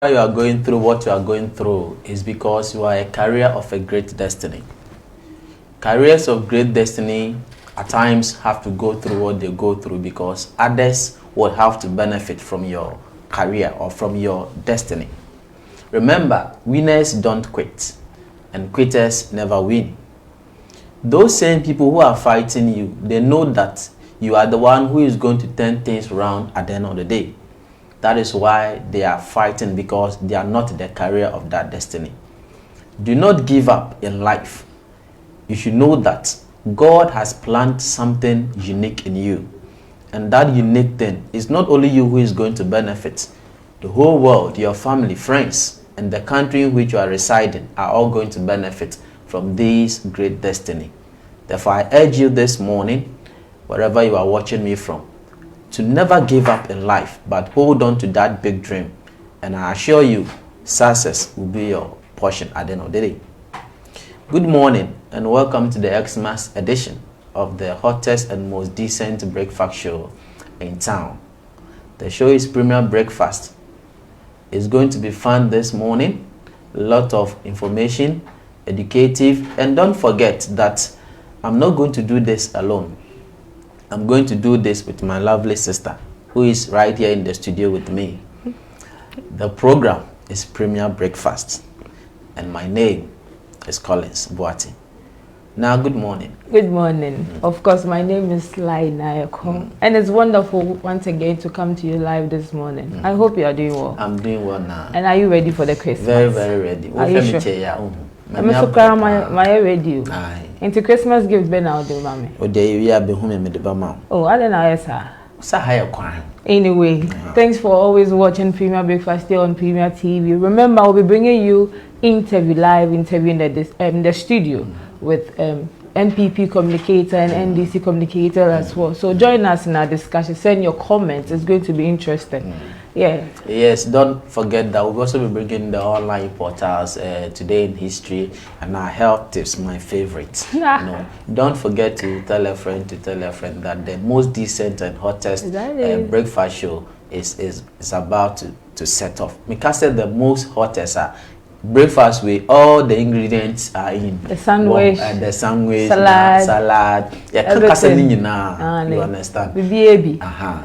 You are going through what you are going through is because you are a carrier of a great destiny. Carriers of great destiny at times have to go through what they go through because others will have to benefit from your career or from your destiny. Remember, winners don't quit and quitters never win. Those same people who are fighting you, they know that you are the one who is going to turn things around at the end of the day. That is why they are fighting, because they are not the carrier of that destiny. Do not give up in life. You should know that God has planned something unique in you. And that unique thing is not only you who is going to benefit. The whole world, your family, friends, and the country in which you are residing are all going to benefit from this great destiny. Therefore, I urge you this morning, wherever you are watching me from, to never give up in life, but hold on to that big dream. And I assure you, success will be your portion at the end of the day. Good morning and welcome to the Xmas edition of the hottest and most decent breakfast show in town. The show is Premier Breakfast. It's going to be fun this morning, a lot of information, educative, and don't forget that I'm not going to do this alone. I'm going to do this with my lovely sister, who is right here in the studio with me. The program is Premier Breakfast, and my name is Collins Boati. Now, good morning. Good morning. Of course, my name is Lai Nayako, and it's wonderful once again to come to you live this morning. I hope you are doing well. I'm doing well now. And are you ready for the Christmas? Very, very ready. Are you sure? I'm so proud my radio. Into Christmas gift ben out do mommy. Oh, there you are be home with the bama. Oh, I don't know, sir. So higher crime. Anyway, thanks for always watching Premier Breakfast here on Premier TV. Remember, I'll be bringing you live interview in the studio with NPP communicator and NDC communicator as well. So join us in our discussion. Send your comments. It's going to be interesting. Yeah. Yes, don't forget that we'll also be bringing the online portals today in history and our health tips, my favorite. Don't forget to tell a friend that the most decent and hottest breakfast show is about to set off. Mika said the most hottest breakfast with all the ingredients are in the sandwich, salad. You understand? Baby.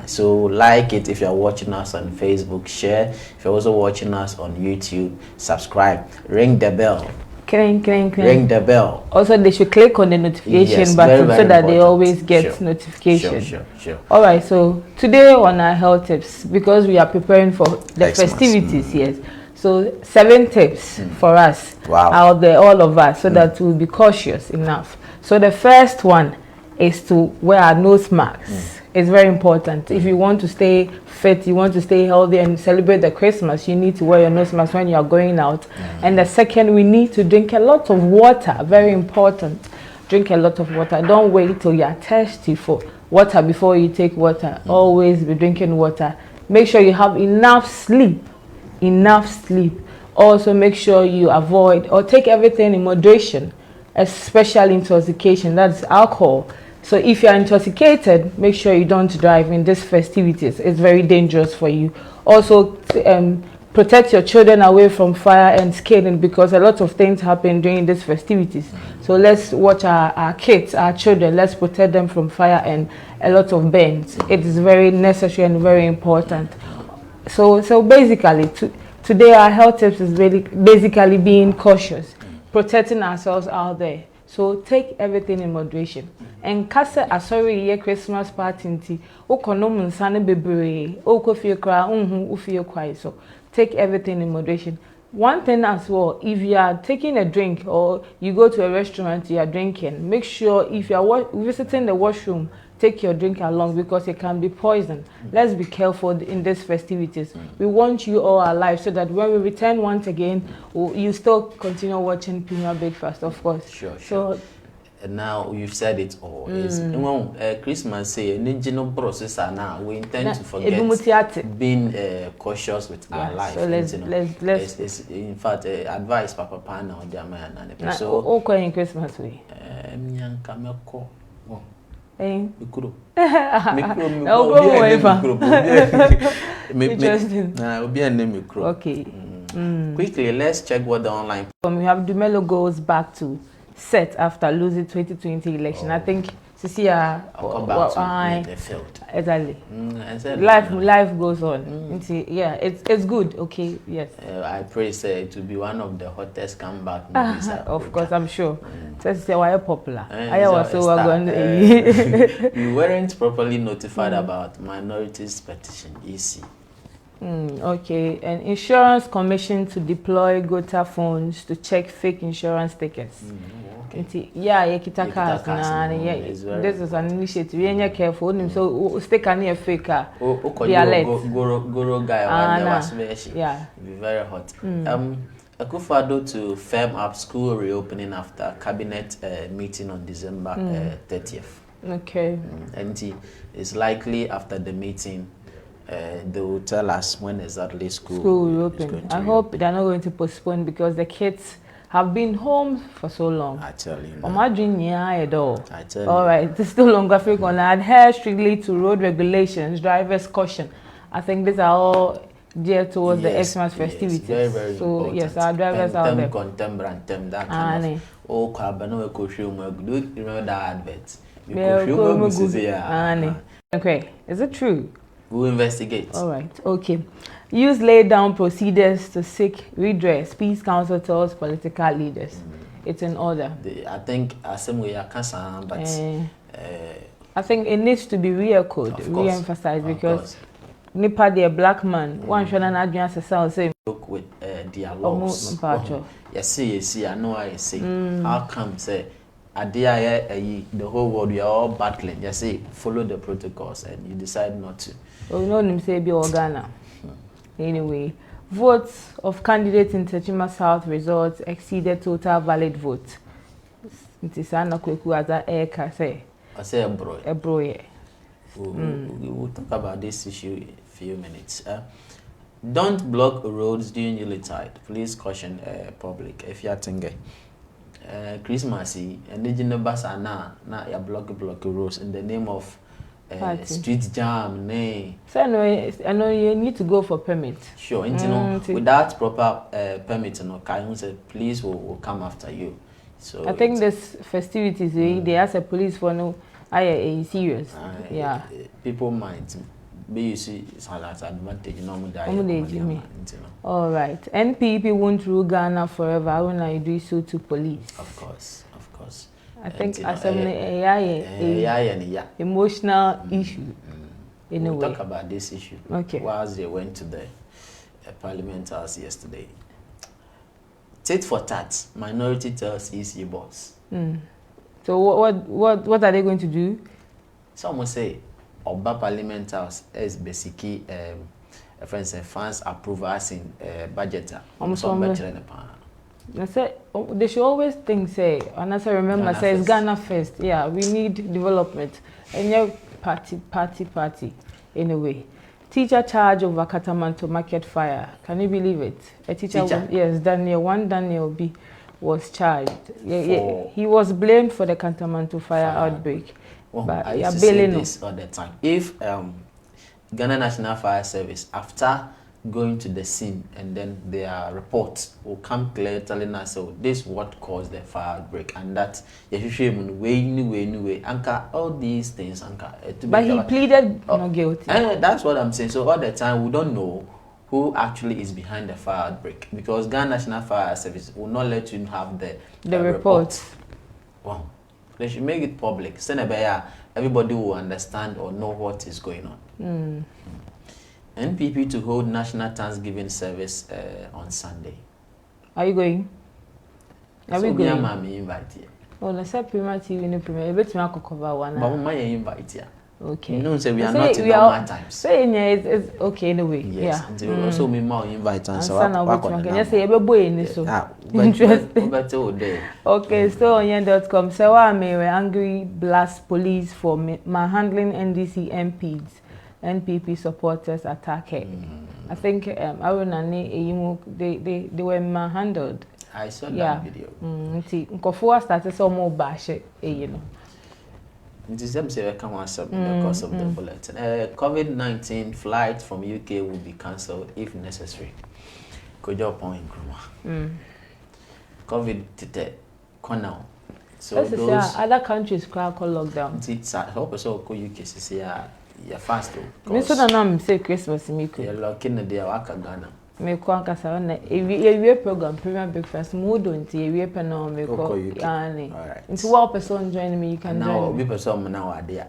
So like it if you are watching us on Facebook, share. If you're also watching us on YouTube, subscribe, ring the bell. Ring the bell. Also, they should click on the notification button so that they always get notification. Sure. All right. So today on our health tips, because we are preparing for the festivities, yes. So 7 tips for us out there, all of us, so that we'll be cautious enough. So the first one is to wear our nose masks. It's very important. If you want to stay fit, you want to stay healthy and celebrate the Christmas, you need to wear your nose mask when you are going out. And the second, we need to drink a lot of water. Very important. Drink a lot of water. Don't wait till you are thirsty for water before you take water. Always be drinking water. Make sure you have enough sleep. Also make sure you avoid or take everything in moderation, especially intoxication. That's alcohol. So if you're intoxicated, make sure you don't drive in these festivities. It's very dangerous for you. Also protect your children away from fire and skating, because a lot of things happen during these festivities. So let's watch our kids, our children. Let's protect them from fire and a lot of burns. It is very necessary and very important. So basically, today our health tips is basically being cautious, protecting ourselves out there. So take everything in moderation. And kase asori ye Christmas party nti okonom nsane bebre okofie kra ufie kwai. So take everything in moderation. One thing as well, if you are taking a drink or you go to a restaurant, you are drinking, make sure if you are visiting the washroom, take your drink along, because it can be poison. Let's be careful in these festivities. We want you all alive so that when we return once again, you still continue watching Premier Breakfast, of course. Sure. So, now you've said it all. Christmas say process now we intend to forget being cautious with our life. So let's in fact advice Papa Pana or their man and so in Christmas way. Mikro. Mikro. Okay. Quickly, let's check what the online. We have Dumelo goes back to set after losing 2020 election. I think Cecilia come back to the field. Exactly. Life goes on. Yeah, it's good. Okay, yes. I pray it will be one of the hottest comeback movies. Of course, I'm sure. So why popular? We weren't properly notified about minorities petition. EC. Okay, an insurance commission to deploy GOTA phones to check fake insurance tickets. Okay. Yeah, this is an initiative. You're careful. So stick on fake. The alert. Goro guy. Yeah. Be very hot. Akufo-Addo to firm up school reopening after cabinet meeting on December 30th. Okay. And it's likely after the meeting. They will tell us when exactly school will open. I hope they're not going to postpone because the kids have been home for so long. I tell you. Imagine at all. I tell you. All right, it's still longer. We're going to adhere strictly to road regulations, driver's caution. I think these are all geared towards the Xmas festivities. Very, very so important. Yes, our drivers out there. That kind of. Oh, Kabano do remember that advert? Okay, is it true? We'll investigate. All right. Okay. Use laid down procedures to seek redress. Peace Council tells political leaders. It's in order. I think we are concerned, but I think it needs to be re-emphasized because Nipa the black man. One should not advance the same. Look with their laws. Yes, I know I say. How come say? The whole world, we are all battling. Just say, follow the protocols, and you decide not to. Oh, you know, him say be Ghana. Anyway, votes of candidates in Techima South results exceeded total valid votes. It is an akweku as a eka say. I say a bro. A bro, yeah. We'll talk about this issue in a few minutes. Don't block roads during Yuletide. Please caution public if you are thinking. Christmas and the bus are now you block roads in the name of street jam. So I know you need to go for permit. Sure, without proper permit, police will come after you. So I think this festivities they ask the police for no serious. Yeah. People might be advantage all right. NPP won't rule Ghana forever when I do so to police. Of course. I think emotional issue. We'll talk about this issue. Okay. Whilst they went to the Parliament House yesterday. Tit for tat, minority tells EC boss. So what are they going to do? Some will say Oba Parliament House is basically fans approval as in budgeter. I said they should always think and as I remember Ghana it's Ghana first. Yeah, we need development. And your party anyway. Teacher charge over Katamanto market fire. Can you believe it? A teacher? Yes, Daniel B was charged. Yeah, he was blamed for the Katamanto fire outbreak. Well, I used to say this all the time. If Ghana National Fire Service, after going to the scene and then their reports will come clear telling us, so this is what caused the fire outbreak, and that way, Anka, all these things, Anka. But he pleaded not guilty. And that's what I'm saying. So all the time we don't know who actually is behind the fire outbreak because Ghana National Fire Service will not let you have the report. Wow. They should make it public. Everybody will understand or know what is going on. NPP to hold National Thanksgiving service on Sunday. Are you going? Are we going? Mommy invite you. Oh, let's say Prima TV no Prima. You better not cover one. But my invite you. Okay. No, say we are not in normal times. Saying it's okay anyway. Yes. Yeah. So me more invite and so can you say you boy in this so interesting. Okay, so on yen.com. So I'm angry blast police for manhandling NDC MPs. NPP supporters attack her. I think Aaron and they were manhandled. I saw that video. Nkofo started some more bash, It is them say come because of the bulletin. COVID-19 flight from UK will be cancelled if necessary. Could you point COVID today, now. So those other countries crack lockdown. It's I hope so. Could you say you're fast? Mr. Nanam say Christmas Miko. You're lucky in the day Waka Ghana. Me kwanka sa na ewie program Premier Breakfast mood until ewie pe na me ko yani. Into one person join me you can join. Now be person now there.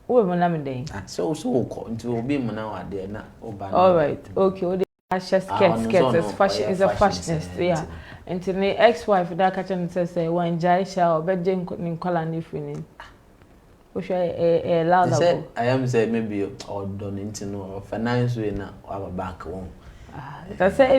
Who am na me dey? So ko into obi mo now there na oba. All right. Okay. O dey skirt is fashion is a fashionist. Yeah. Until my ex-wife that catch and say when Jaisha or bedje nkola ni free. O share loud up. I am say maybe or done into no finance way na have a bank one. That's say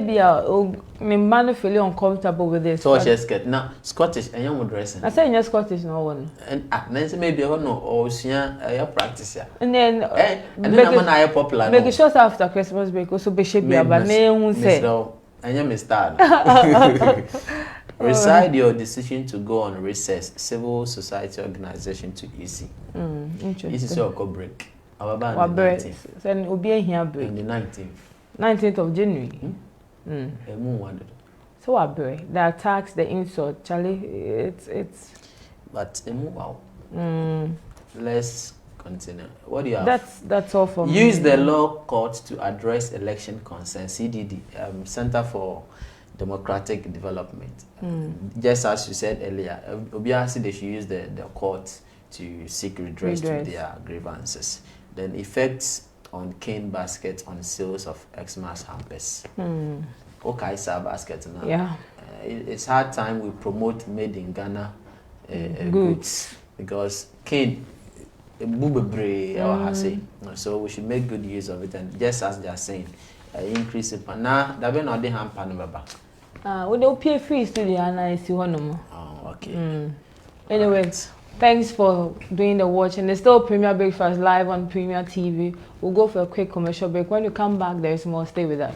me man feel uncomfortable with this. So she skirt now Scottish and you dressing. I say in Scottish no one. And then maybe no or your practice ya. And then I popular. Make sure after Christmas break also be shape ya but me won say. And you start. Reside your decision to go on recess. Civil society organization to EC. Interesting. EC so go break. Our band. Then we'll be here break. On the 19th of January. So what break? The attacks, the insult, Charlie. It's. But wow. Let's continue. What do you have? That's all for me. Use the law court to address election concerns. CDD, Center for Democratic Development. Just as you said earlier, obviously they should use the court to seek redress to their grievances. Then effects on cane basket on sales of Xmas hampers. Okay, sir, basket now. Yeah. It's hard time we promote made in Ghana goods because cane. So we should make good use of it, and just as they are saying, increase it. But now, that we not the hamper no baba. We don't pay free studio and I see one no more. Oh, okay. Anyway, thanks for doing the watch, and there's still Premier Breakfast live on Premier TV. We'll go for a quick commercial break. When you come back, there is more. Stay with us.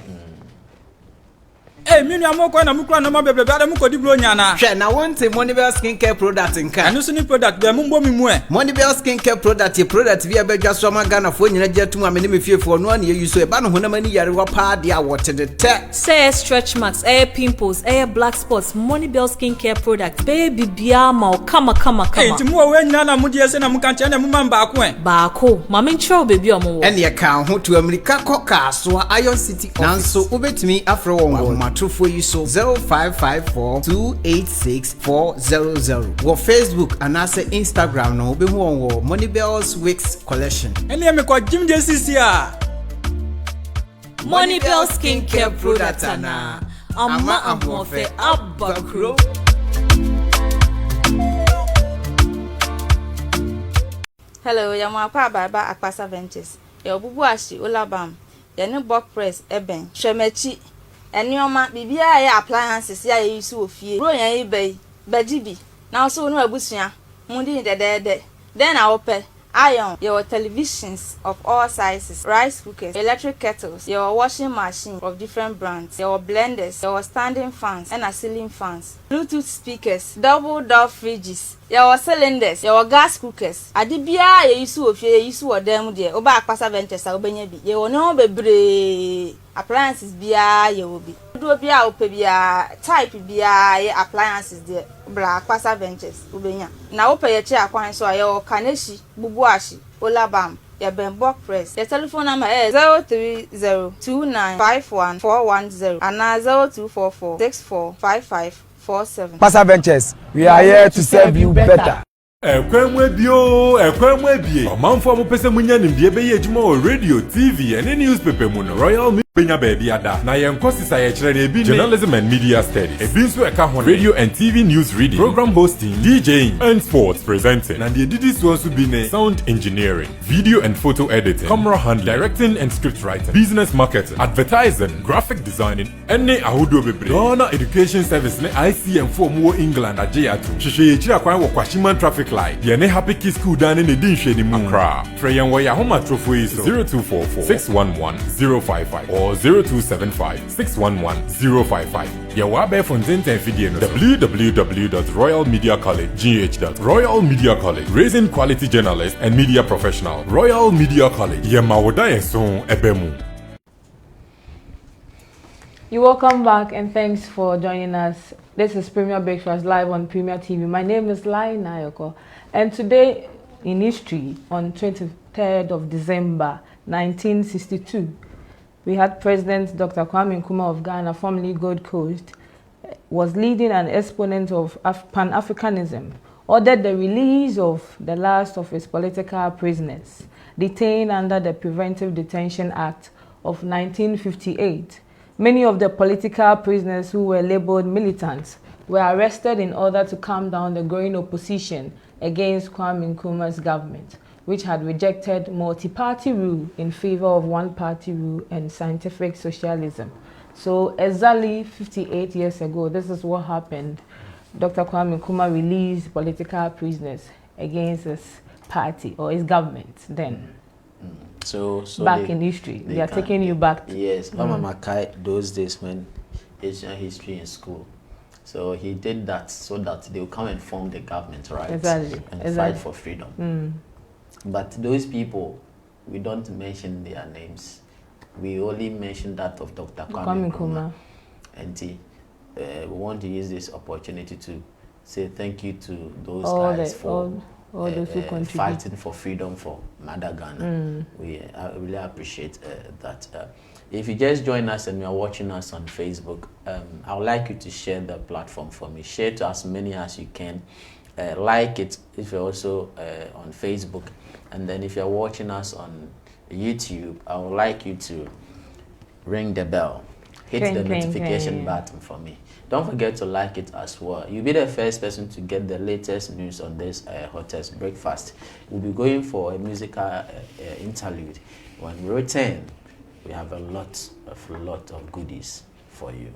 Hey, minu amoko na mukura na mabebe bia mu kodi bro nya na. Hwe na wonte Moneybell skincare product nka. Anu so ni product be mu mbo mi mu e. Moneybell skincare product bi abedwa so ma Ghana fo nyina gya tum amene mefiefo no na ye use e ba no honamani yare wa pa de awote de te. Say stretch marks, pimples, black spots, Moneybell skincare product. Baby bia ma kama. Hey, timu wa we nyina na mu de se na mu kan che na mu man ba ko e. Ba ko, ma me nchro baby omo wo. Ene ye kan ho to America koka so Iron City nanso obetimi afro won for you so 0554286400 wo Facebook and also Instagram no be hu on Moneybell's Wigs collection. Ene me ko Jim JCC a Moneybell skincare product ana ama amofe abakro. Hello, Yamapa Baba Akpasa Ventures. Your bubu ashi Olabam. Yene Bok Press Eben. Shemechi. Enioma bibia ya appliances ya use ofie. Bro yan ebey. Bajibi. Na so no abusua. Mundi de. Then I open iron, your televisions of all sizes, rice cookers, electric kettles, your washing machine of different brands, your blenders, your standing fans and ceiling fans, Bluetooth speakers, double door fridges, your cylinders, your gas cookers. Adibia ye use of ye use of them there. Oba Akpasa Ventures obenya bi. Ye no bebre appliances bia ye obi. Do bia opebia type bia ye appliances there. Bra Akpasa Ventures obenya. Na ope ye che akwan so aye Kaneshi Bubuashi Olabam ya Bok Press. Your telephone number is 03029514110 and 0244645547. Akpasa Ventures, we are here to serve you better. Ekwemwe bie. Omanfo mo pese munya nimdie be ye adwuma o radio, TV and newspaper mu no Royal Benya baby ada. Na yenkosisa ye kire na ebi journalism and media studies. Ebi nso eka ho radio and TV news reading, program hosting, DJing and sports presenting. Na de didi so nso bi ne sound engineering, video and photo editing, camera handling, directing and script writing, business marketing, advertising, graphic designing, ene ahodo bebre. Ghana Education Service ne ICM4 mu England ajeatu. Hwehwe ye kire akwan wo Kwashiman traffic light. Ye ne Happy Kids School dan ne din hwe ni mu. Accra. Freyan wo ya homa trofo yi so 0244 611 055 or 0275 611 055. Yawabe Fontaine Fidien www.royalmediacollege.gh. Royal Media College, raising quality journalists and media professionals. Royal Media College. Yemawoda Yeson Ebemu. You're welcome back and thanks for joining us. This is Premier Breakfast live on Premier TV. My name is Lai Nayoko, and today in history, on 23rd of December 1962, we had President Dr. Kwame Nkrumah of Ghana, formerly Gold Coast, was leading an exponent of Pan-Africanism, ordered the release of the last of his political prisoners, detained under the Preventive Detention Act of 1958. Many of the political prisoners who were labeled militants were arrested in order to calm down the growing opposition against Kwame Nkrumah's government, which had rejected multi-party rule in favor of one-party rule and scientific socialism. So exactly 58 years ago, this is what happened. Dr. Kwame Nkrumah released political prisoners against his party or his government then. So back in history, they are taking you back. Yes, Mama Makai, those days when Asian history in school. So he did that so that they will come and form the government, right? Exactly. And fight for freedom. But those people, we don't mention their names. We only mention that of Dr. Kwame Nkrumah. And we want to use this opportunity to say thank you to those guys for all those who fighting for freedom for Mother Ghana. We really appreciate that. If you just join us and you are watching us on Facebook, I would like you to share the platform for me. Share to as many as you can. Like it if you're also on Facebook. And then if you're watching us on YouTube, I would like you to ring the bell. Hit the notification button for me. Don't forget to like it as well. You'll be the first person to get the latest news on this hottest breakfast. We'll be going for a musical interlude. When we return, we have a lot of goodies for you.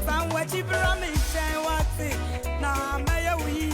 Somewhere cheaper, I'm in What's it? Now, Maya, we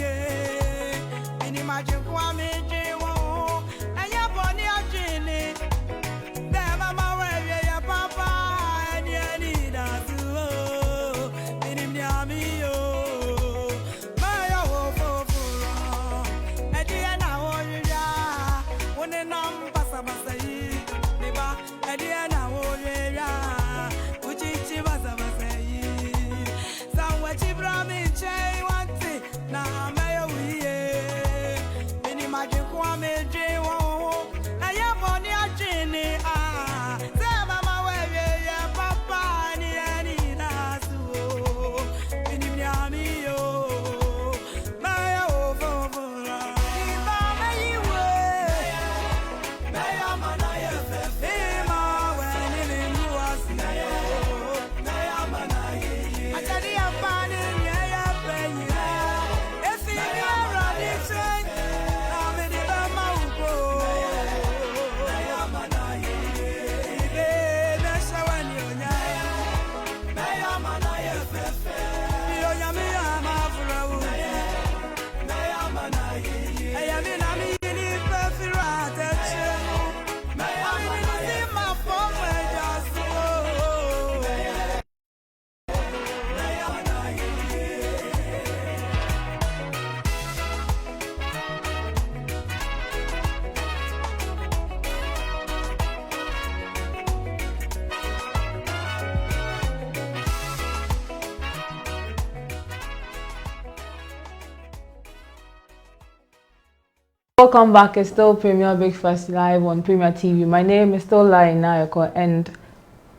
Welcome back. It's still Premier Breakfast live on Premier TV. My name is still Lai Nayako, and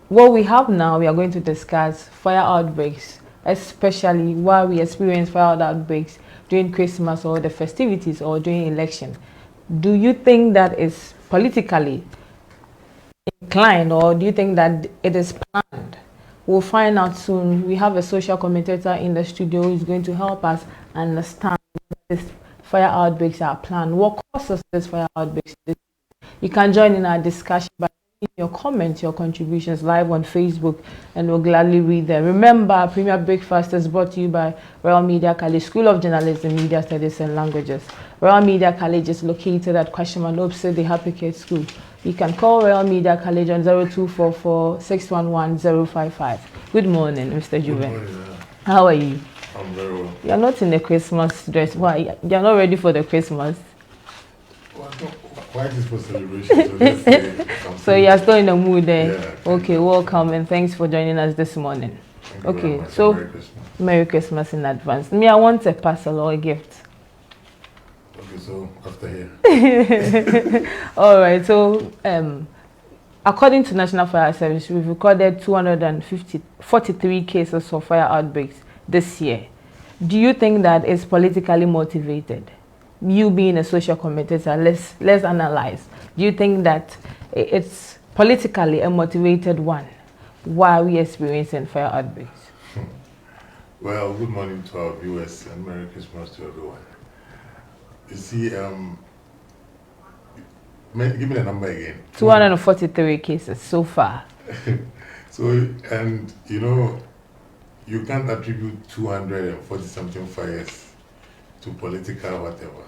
what we have now, we are going to discuss fire outbreaks, especially why we experience fire outbreaks during Christmas or the festivities or during election. Do you think that is politically inclined, or do you think that it is planned? We'll find out soon. We have a social commentator in the studio who is going to help us understand this fire outbreaks are planned. What causes this fire outbreaks? You can join in our discussion by leaving your comments, your contributions live on Facebook, and we'll gladly read them. Remember, Premier Breakfast is brought to you by Royal Media College, School of Journalism, Media Studies and Languages. Royal Media College is located at Kwashima opposite the Happy Kids School. You can call Royal Media College on 0244 611 055. Good morning, Mr. Juven. Good morning. How are you? I'm very well. You're not in the Christmas dress. Why? You're not ready for the Christmas? Well, why is this for celebration? So, let's say So you're still in the mood there? Yeah. Okay, welcome and thanks for joining us this morning. Thank you very Okay, much. so Merry Christmas. Merry Christmas in advance. Me, I want a parcel or a gift. Okay, so after here. All right, so according to National Fire Service, we've recorded 243 cases of fire outbreaks this year. Do you think that is politically motivated? You being a social commentator, let's analyze. Do you think that it's politically a motivated one? Why are we experiencing fire outbreaks? Well, good morning to our viewers and Merry Christmas to everyone. You see, give me the number again. 243 cases so far. So, and you know, you can't attribute 240 something fires to political whatever.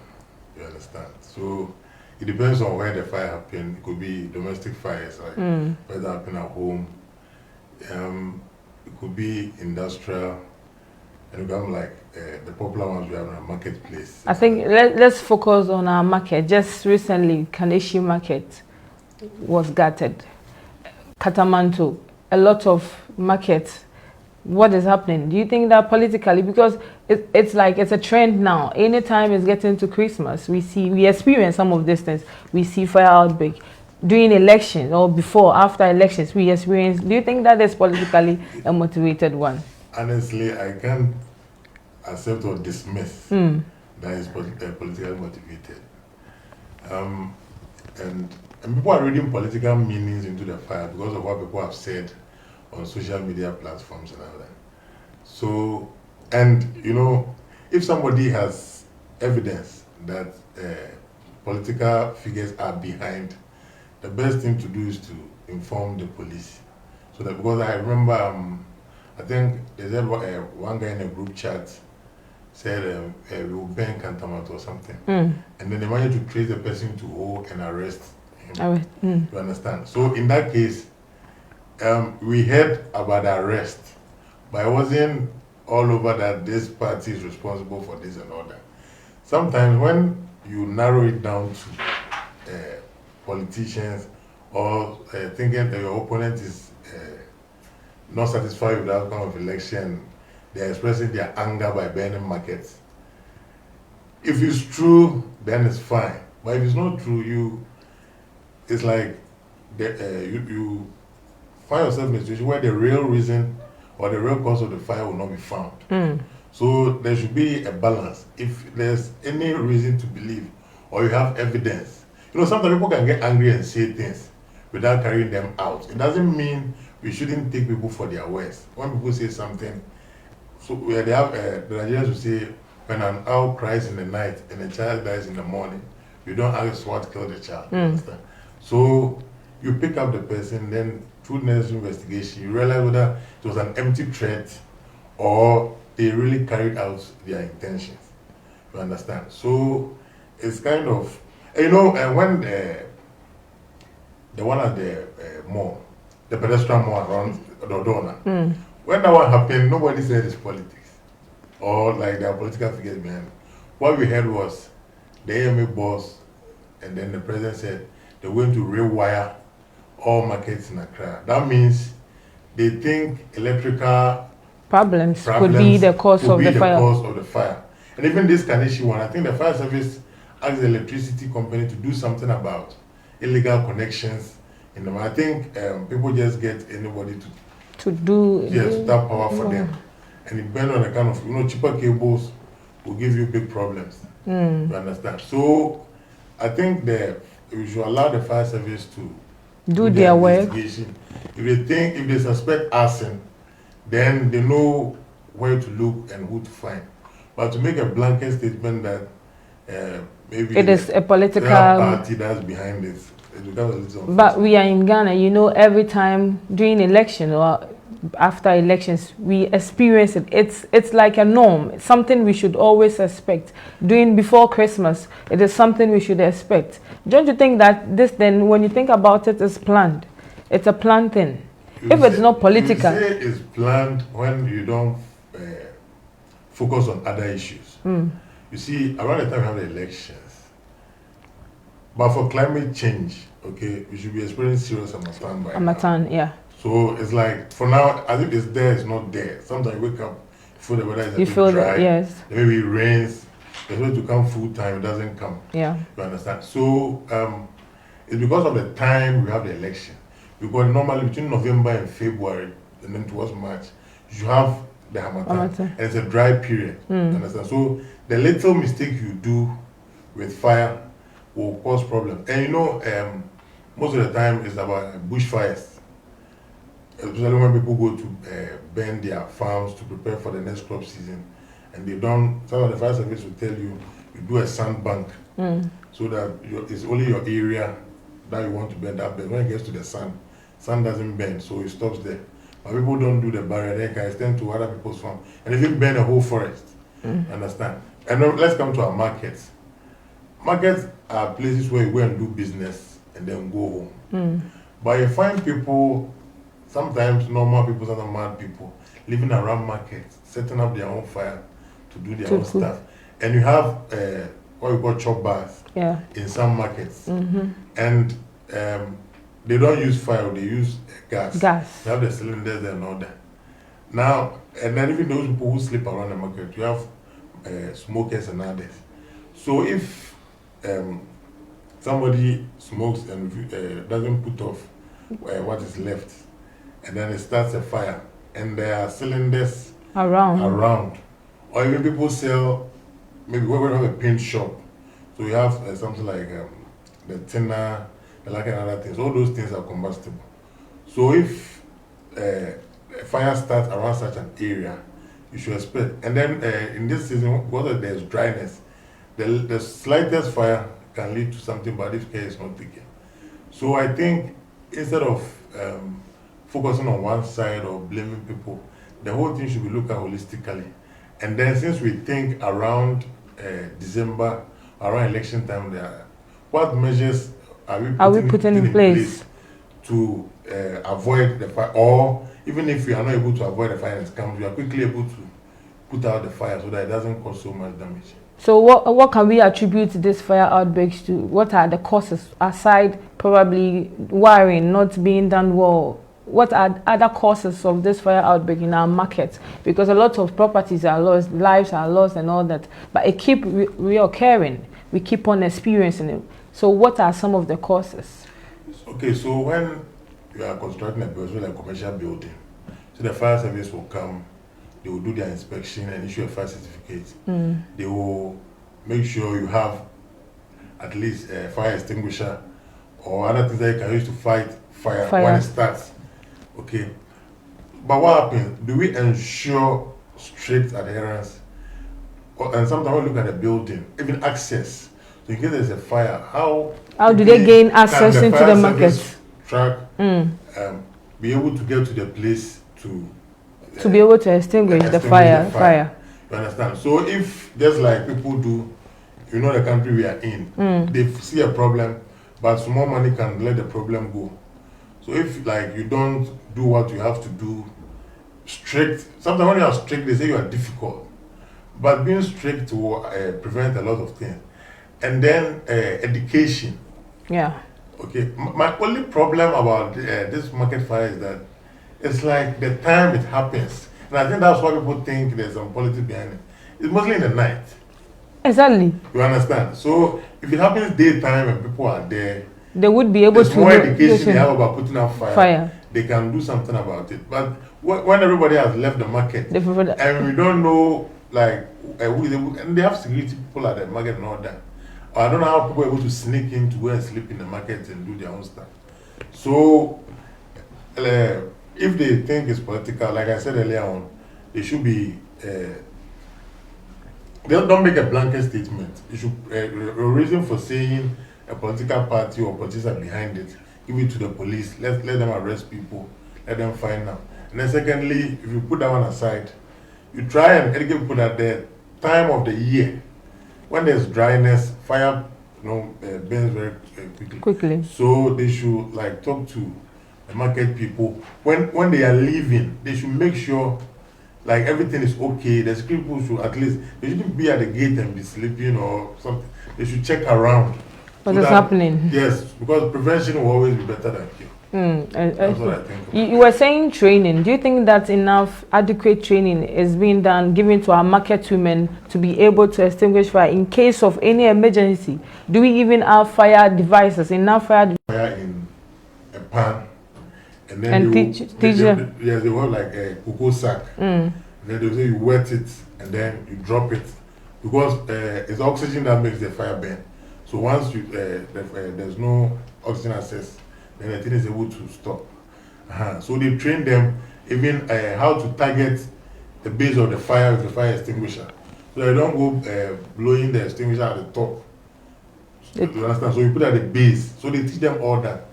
You understand? So it depends on where the fire happened. It could be domestic fires, right? Whether happen at home. It could be industrial, and it could be like the popular ones we have in our marketplace. I think let's focus on our market. Just recently, Kaneshi Market was gutted. Katamanto, a lot of markets. What is happening? Do you think that politically, because it's like it's a trend now. Anytime it's getting to Christmas, we experience some of these things. We see fire outbreak during elections or before, after elections. We experience. Do you think that is politically a motivated one? Honestly, I can't accept or dismiss that is politically motivated. And people are reading political meanings into the fire because of what people have said on social media platforms and all that. So, and you know, if somebody has evidence that political figures are behind, the best thing to do is to inform the police. So that, because I remember, I think there's one guy in a group chat said we will burn Kantamat or something. And then they managed to trace the person to hold and arrest him. You understand? So in that case, we heard about the arrest, but it wasn't all over that this party is responsible for this and all that. Sometimes when you narrow it down to politicians or thinking that your opponent is not satisfied with the outcome of election, they're expressing their anger by burning markets. If it's true, then it's fine. But if it's not true, it's like you find yourself in a situation where the real reason or the real cause of the fire will not be found. So there should be a balance. If there's any reason to believe or you have evidence, sometimes people can get angry and say things without carrying them out. It doesn't mean we shouldn't take people for their words. When people say something, so where they have the Nigerians will say, when an owl cries in the night and a child dies in the morning, you don't ask what killed the child. Understand? So you pick up the person, then through necessary investigation, you realize whether it was an empty threat or they really carried out their intentions. You understand? So it's kind of, when the one at the mall, the pedestrian mall around Dodona, when that one happened, nobody said it's politics or like there are political figures behind it. What we heard was the AMA boss and then the president said they're going to rewire all markets in Accra. That means they think electrical problems could be the cause of the fire. And even this Kaneshi one, I think the fire service asked the electricity company to do something about illegal connections in them. I think people just get anybody to tap power for them. And it depends on the kind of, cheaper cables will give you big problems. You understand? So I think that we should allow the fire service to do their work. If they suspect arson, then they know where to look and who to find. But to make a blanket statement that maybe it is a political party that's behind this, it becomes a little. But we are in Ghana, every time during election or after elections, we experience it. It's like a norm. It's something we should always expect. Doing before Christmas, it is something we should expect. Don't you think that this then, when you think about it, is planned? It's a planned thing. If it's not political. You say it's planned when you don't focus on other issues. You see, around the time we have the elections, but for climate change, okay, we should be experiencing serious Harmattan, yeah. So it's like, for now, as if it's there, it's not there. Sometimes you wake up, you feel the weather is a bit dry. That, yes. Maybe it rains. It's supposed to come full time, it doesn't come. Yeah. You understand? So it's because of the time we have the election. Because normally between November and February, and then towards March, you have the Harmattan. And it's a dry period. You understand? So the little mistake you do with fire will cause problems. And most of the time it's about bushfires. Especially when people go to burn their farms to prepare for the next crop season, and some of the fire service will tell you do a sand bank so that it's only your area that you want to burn that. But when it gets to the sun doesn't burn, so it stops there. But people don't do the barrier; they can extend to other people's farm and even burn a whole forest. Understand? And now let's come to our markets. Markets are places where you go and do business and then go home. But you find people. Sometimes normal people, sometimes mad people, living around markets, setting up their own fire to do their own stuff. And you have what we call chop bars in some markets. And they don't use fire, they use gas. You have the cylinders and all that. Now, and then even those people who sleep around the market, you have smokers and others. So if somebody smokes and doesn't put off what is left, and then it starts a fire, and there are cylinders around. Or even people sell, maybe we have a paint shop, so you have something like the thinner, the like and other things. All those things are combustible. So if a fire starts around such an area, you should expect. And then in this season, because there's dryness, the slightest fire can lead to something, but if care is not taken. So I think instead of focusing on one side or blaming people, the whole thing should be looked at holistically. And then since we think around December, around election time, what measures are we putting in place to avoid the fire? Or even if we are not able to avoid the fire and it comes, we are quickly able to put out the fire so that it doesn't cause so much damage. So what can we attribute this fire outbreaks to? What are the causes, aside probably wiring not being done well? What are other causes of this fire outbreak in our market? Because a lot of properties are lost, lives are lost and all that, but it keeps reoccurring. We keep on experiencing it. So what are some of the causes? Okay, so when you are constructing a building, like a commercial building, so the fire service will come, they will do their inspection and issue a fire certificate. They will make sure you have at least a fire extinguisher or other things that you can use to fight fire when it starts. Okay. But what happens? Do we ensure strict adherence? And sometimes we look at the building, even access. So in case there's a fire, how do they gain access into the market? Track, be able to get to the place to be able to extinguish the fire. You understand? So if just like people do, you know, the country we are in, they see a problem, but small money can let the problem go. So if like you don't do what you have to do, strict. Sometimes when you are strict, they say you are difficult, but being strict will prevent a lot of things. And then education. Yeah. Okay. My only problem about this market fire is that it's like the time it happens, and I think that's why people think there's some politics behind it. It's mostly in the night. Exactly. You understand? So if it happens daytime and people are there, they would be able to. More education they have about putting out fire. They can do something about it. But when everybody has left the market and we don't know like who they would, and they have security people at the market and all that. I don't know how people are able to sneak in to go and sleep in the market and do their own stuff. So if they think it's political, like I said earlier on, they should be. Don't make a blanket statement. You should a reason for saying a political party or politicians are behind it. Give it to the police. Let them arrest people. Let them find out. And then secondly, if you put that one aside, you try and educate people that the time of the year when there's dryness, fire burns very quickly. So they should like talk to the market people when they are leaving. They should make sure like everything is okay. The security people should at least, they shouldn't be at the gate and be sleeping or something. They should check around what is happening. Yes, because prevention will always be better than cure. That's what I think. You were saying training. Do you think that enough adequate training is being done, given to our market women to be able to extinguish fire in case of any emergency? Do we even have fire devices, enough fire in a pan? And then yes, they will have like a cocoa sack. And then they say you wet it and then you drop it. Because it's oxygen that makes the fire burn. So once there's no oxygen access, then the thing is able to stop. So they train them even how to target the base of the fire with the fire extinguisher. So they don't go blowing the extinguisher at the top. You understand? So you put it at the base. So they teach them all that.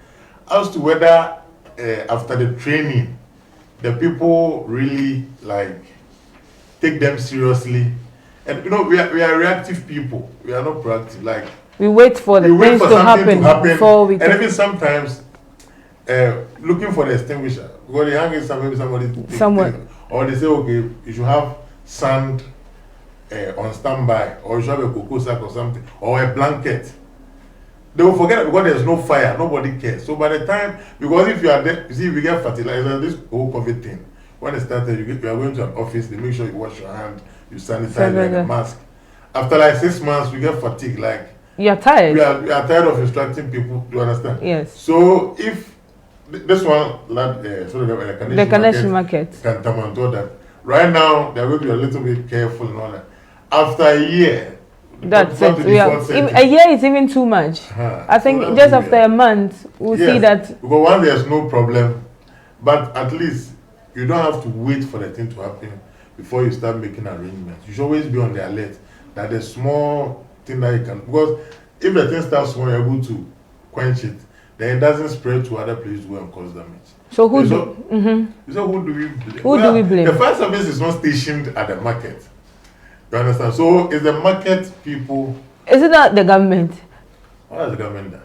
As to whether after the training, the people really like take them seriously. And you know, we are reactive people. We are not proactive. Like we wait for the things to happen before we. And even sometimes looking for the extinguisher because they hang it somebody or they say okay, you should have sand on standby, or you should have a cocoa sack or something, or a blanket. They will forget it because there's no fire, nobody cares. So by the time, because if you are there, you see, we get fertilizer, this whole COVID thing. When it started, you are going to an office, they make sure you wash your hand, you sanitize like a mask. After like 6 months, we get fatigue. Like you are tired. We are tired of instructing people. Do you understand? Yes. So if this one, the connection market can come and do that. Right now, they are going to be a little bit careful and all that. After a year. That's it. A year is even too much. I think so just after a month, we'll see that. Because one, there's no problem, but at least you don't have to wait for the thing to happen before you start making arrangements. You should always be on the alert that the small thing that you can, because if the thing starts small, you're able to quench it, then it doesn't spread to other places where it cause damage. So who do we blame? The fire service is not stationed at the market. You understand? So is the market people? Is it not the government? What has the government done?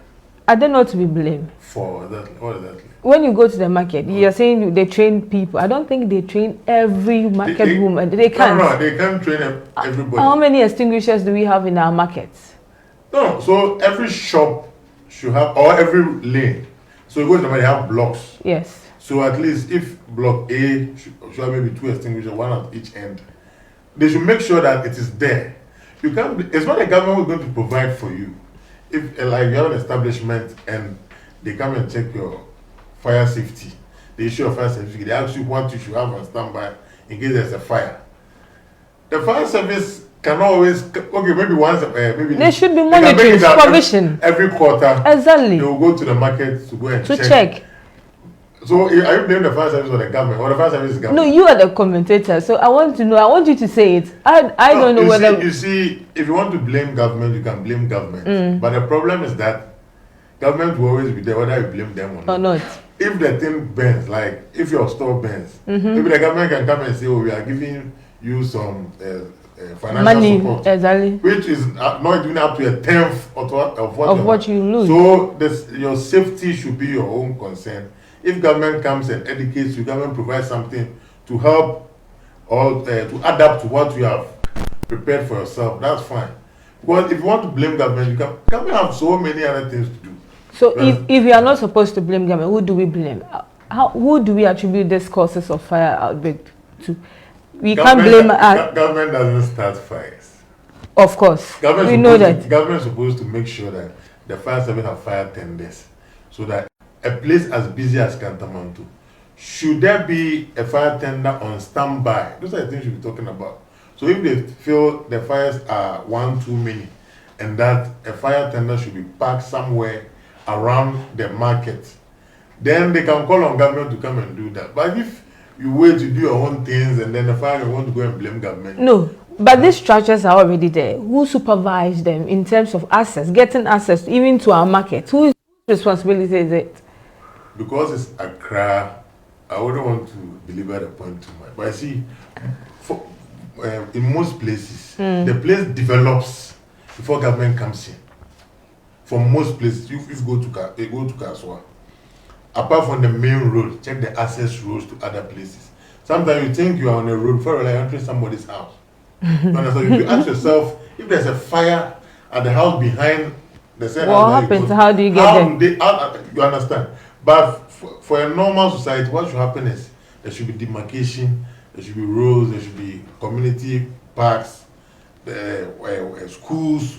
Are they not to be blamed? For that, what exactly? When you go to the market, you're saying they train people. I don't think they train every market woman. They can't. No, they can't train everybody. How many extinguishers do we have in our markets? No, so every shop should have, or every lane. So you go to the market, they have blocks. Yes. So at least if block A should have maybe 2 extinguishers, 1 at each end, they should make sure that it is there. You can't. It's not the government who's going to provide for you. If like you have an establishment and they come and check your fire safety, they issue a fire certificate. They ask you what you should have on standby in case there's a fire. The fire service can always maybe once maybe there should be monitoring supervision every quarter. Exactly. They will go to the market to go and check. So are you blaming the fire service or the government, or the fire service is government? No, you are the commentator, so I want to know. I want you to say it. I don't know whether you see, if you want to blame government, you can blame government. But the problem is that government will always be there, whether you blame them or not. If the thing burns, like if your store burns, maybe the government can come and say, "Oh, we are giving you some financial money, support," exactly, which is not even up to a tenth of what you lose. So your safety should be your own concern. If government comes and educates you, government provides something to help or to adapt to what you have prepared for yourself, that's fine. Because if you want to blame government, government have so many other things to do. So if we are not supposed to blame government, who do we blame? Who do we attribute these causes of fire outbreak to? We can't blame government doesn't start fires. Of course, we know that. Government is supposed to make sure that the fire service have fire tenders, so that a place as busy as Kantamanto, should there be a fire tender on standby? Those are the things you'll be talking about. So if they feel the fires are one too many, and that a fire tender should be parked somewhere around the market, then they can call on government to come and do that. But if you wait to do your own things and then the fire you want to go and blame government. No, but these structures are already there. Who supervise them in terms of access, getting access even to our market? Whose responsibility is it? Because it's Accra, I wouldn't want to belabor the point too much. But I see, in most places, the place develops before government comes in. For most places, if you go to Kaswa, apart from the main road, check the access roads to other places. Sometimes you think you are on a road before you're entering somebody's house. So if you ask yourself, if there's a fire at the house behind the same house, what happens? How do you get there? You understand? But for a normal society, what should happen is there should be demarcation, there should be roads, there should be community parks, schools.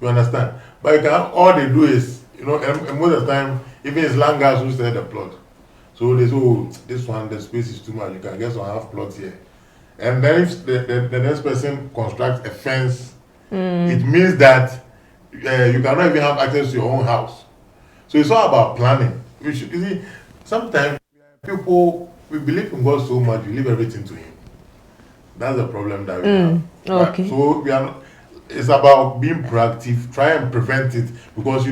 You understand? But all they do is, and most of the time, even it's land guys who sell the plot. So they say, this one, the space is too much, you can get some half plots here. And then if the next person constructs a fence, it means that you cannot even have access to your own house. So it's all about planning. You see, sometimes people, we believe in God so much, we leave everything to Him. That's the problem that we have. Okay. So it's about being proactive, try and prevent it, because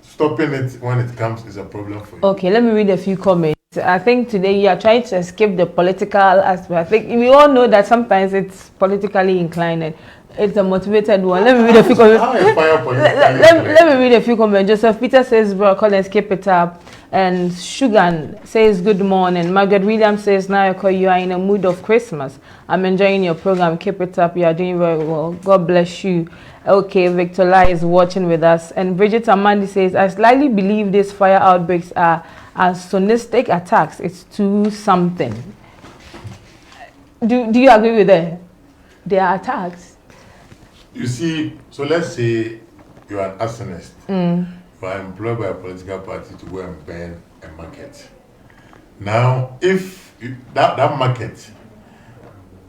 stopping it when it comes is a problem for you. Okay, let me read a few comments. I think today you are trying to escape the political aspect. I think we all know that sometimes it's politically inclined. It's a motivated one. Let me read a few comments. Let me read a few comments. Joseph Peter says, "Bro, Collins, keep it up." And Shugan says, "Good morning." Margaret Williams says, "Nayako, you are in a mood of Christmas. I'm enjoying your program. Keep it up. You are doing very well. God bless you." Okay, Victor Lai is watching with us. And Bridget Amandi says, "I slightly believe these fire outbreaks are asonistic attacks. It's too something." Do you agree with that? They are attacks. You see, so let's say you are an arsonist. You are employed by a political party to go and burn a market. Now, if that market,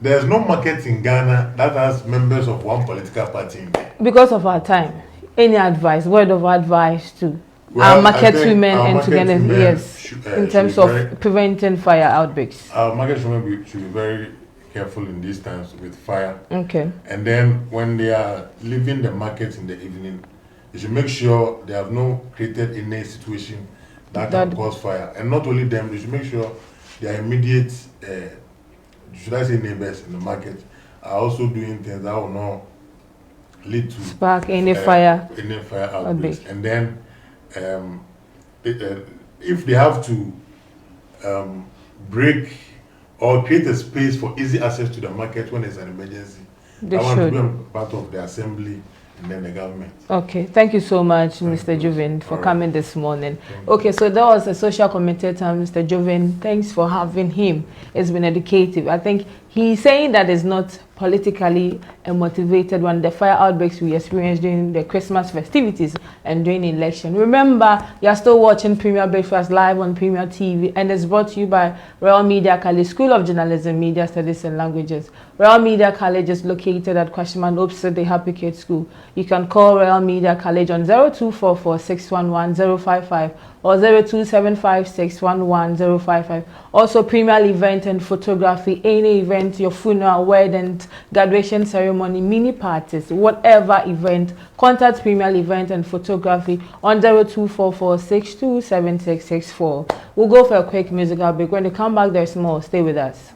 there's no market in Ghana that has members of one political party in there. Because of our time. Any advice, word of advice to our market women and together, yes, in terms of preventing fire outbreaks? Our market women should be very careful in these times with fire. Okay. And then when they are leaving the market in the evening, they should make sure they have not created any situation that can cause fire. And not only them, they should make sure their immediate, should I say neighbors in the market, are also doing things that will not lead to spark any fire outbreaks. And then if they have to break or create a space for easy access to the market when there's an emergency, they want should to be part of the assembly and then the government. Okay, thank you so much, Mr. Jovin, for coming this morning. Okay, so that was a social commentator, Mr. Jovin. Thanks for having him. It's been educative. I think he's saying that it's not politically motivated when the fire outbreaks we experienced during the Christmas festivities and during the election. Remember, you're still watching Premier Breakfast live on Premier TV, and it's brought to you by Royal Media College School of Journalism, Media Studies and Languages. Royal Media College is located at Kwashman opposite the Happy Kids School. You can call Royal Media College on 0244-611-055 or 0275-611-055. Also, Premier Event and Photography, any event, your funeral, wedding, graduation ceremony, mini parties, whatever event, contact Premier Event and Photography on 0244-627664. We'll go for a quick musical break. When we come back, there's more. Stay with us.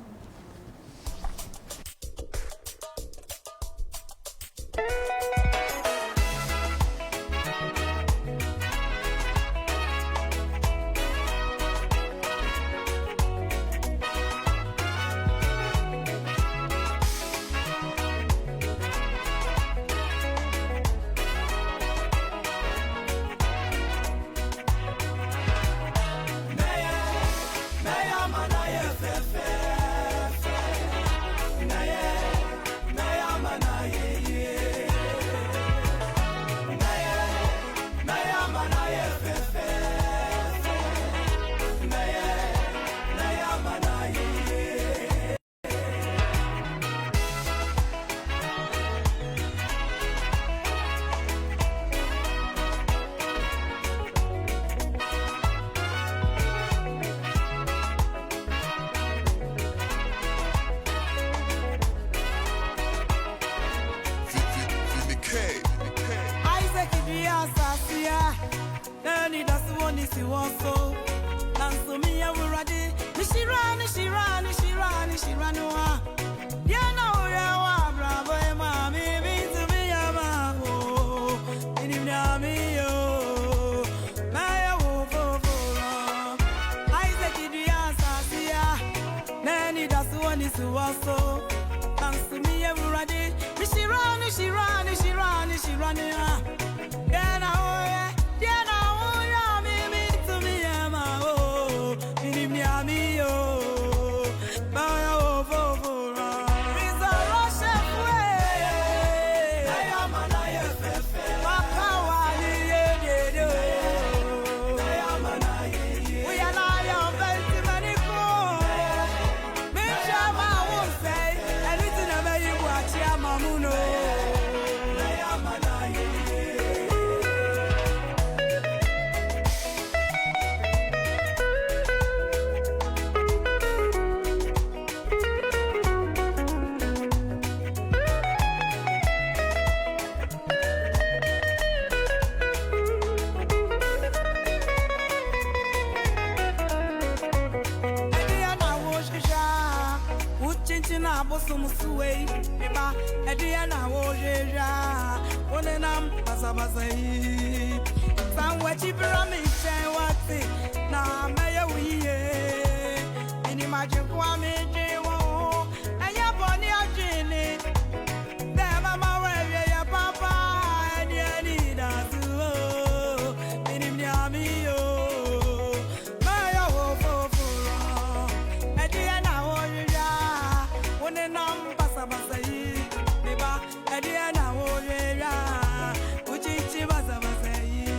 Basa basa yi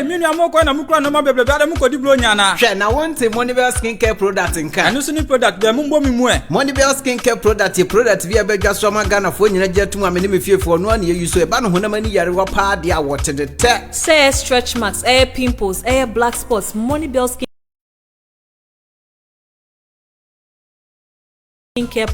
Hey, me no more na mukra no ma bebre bia dem ko di blo nya na. Hwe na wonte Monibel skincare product nka. Anu so ni product be mo mi mu e. Monibel skincare product e product bi abedwa so ma Ghana fo nyina jetum amene me fiefo no na ye use e ba no honam ani yare wa pa de a wote de te. Say stretch marks, pimples, black spots, Monibel skincare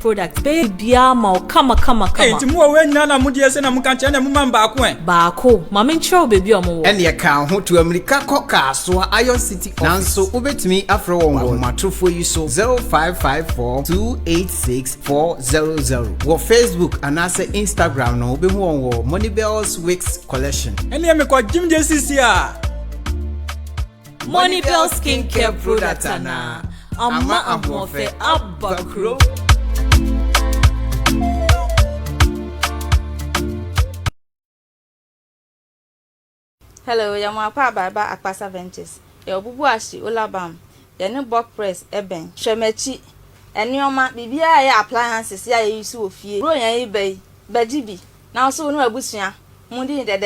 product baby biama kama hey timu we nyina na mudi ese na muka nche na muma baako e baako mama nchro baby omo ene ye ka ho to America koka so Iron City nanso ubetumi afro wongo matrofo yi so 0554286400 wo Facebook anase Instagram no obehu wongo Monibel's Wigs collection ene me ko Jim JCC a Monibel skincare product ana ama amofe abakro. Hello, Yamapa Baba Akpasa Ventures. Obubu ashi Olabam. Yene Bock Press Eben. Shemechi. Enioma bibia ya appliances ya use ofie. Bro yan ibe. Bajibi. Na so no abusua. Mundi de.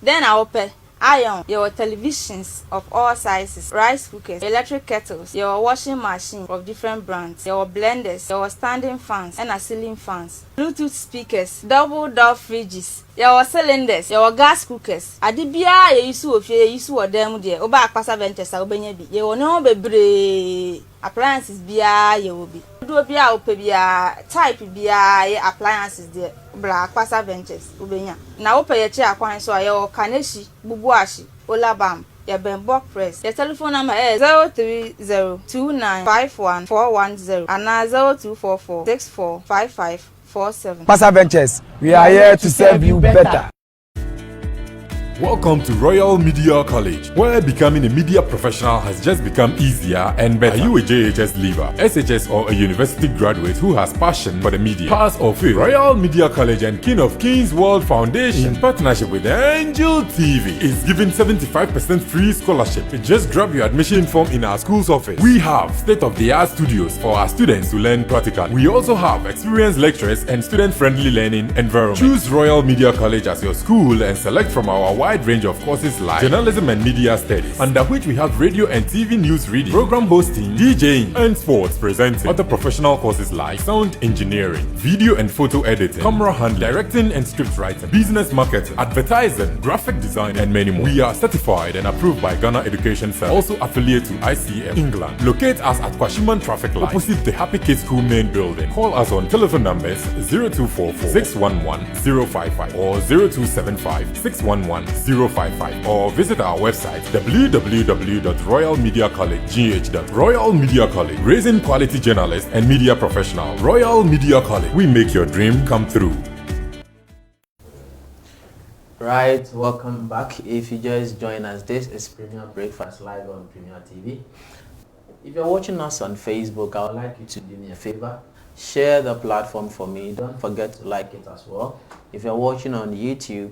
Then I open iron, your televisions of all sizes, rice cookers, electric kettles, your washing machine of different brands, your blenders, your standing fans and ceiling fans, Bluetooth speakers, double door fridges, your cylinders, your gas cookers. Adibia ye isu ofie isu odem de oba Akpasa Ventures obenya bi. Ye wono bebre appliances bia ye obi. Do bia ope bia type bia ye appliances de bra Akpasa Ventures obenya. Na ope ye che akwan so ye o Kaneshi Bubuashi Olabam ya Ben Bock Press. Your telephone number is 03029514110 and 0244645547. Akpasa Ventures, we are here to serve you better. Welcome to Royal Media College, where becoming a media professional has just become easier and better. Are you a JHS leaver, SHS or a university graduate who has passion for the media? Pass or fail. Royal Media College and King of Kings World Foundation in partnership with Angel TV is giving 75% free scholarship. Just grab your admission form in our school's office. We have state-of-the-art studios for our students to learn practically. We also have experienced lecturers and student-friendly learning environment. Choose Royal Media College as your school and select from our wide range of courses like journalism and media studies, under which we have radio and TV news reading, program hosting, DJing, and sports presenting. Other professional courses like sound engineering, video and photo editing, camera handling, directing and script writing, business marketing, advertising, graphic design, and many more. We are certified and approved by Ghana Education Service, also affiliate to ICM England. Locate us at Kwashiman Traffic Light, opposite the Happy Kids School main building. Call us on telephone numbers 0244 611 055 or 0275 611 055 or visit our website www.royalmediacollegegh.com. Royal Media College, raising quality journalists and media professionals. Royal Media College, we make your dream come true. Right, welcome back. If you just join us, this is Premier Breakfast live on Premier TV. If you're watching us on Facebook, I would like you to do me a favor. Share the platform for me. Don't forget to like it as well. If you're watching on YouTube,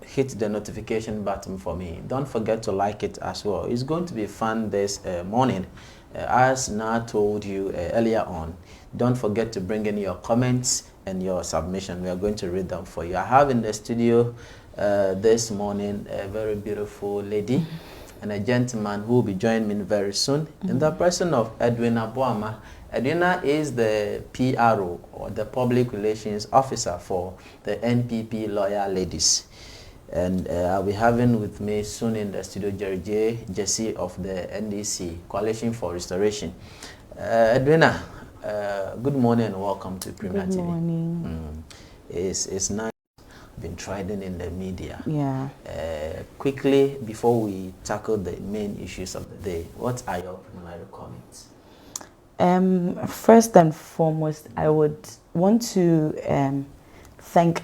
hit the notification button for me. Don't forget to like it as well. It's going to be fun this morning. As Na told you earlier on, don't forget to bring in your comments and your submission. We are going to read them for you. I have in the studio this morning a very beautiful lady and a gentleman who will be joining me very soon in the person of Edwina Boama. Edwina is the PRO, or the Public Relations Officer for the NPP Lawyer Ladies. And I'll be having with me soon in the studio Jerry Jesse of the NDC, Coalition for Restoration. Edwina, good morning and welcome to Premier TV. Good morning. It's nice been trading in the media. Yeah. Quickly, before we tackle the main issues of the day, what are your preliminary comments? First and foremost, I would want to thank.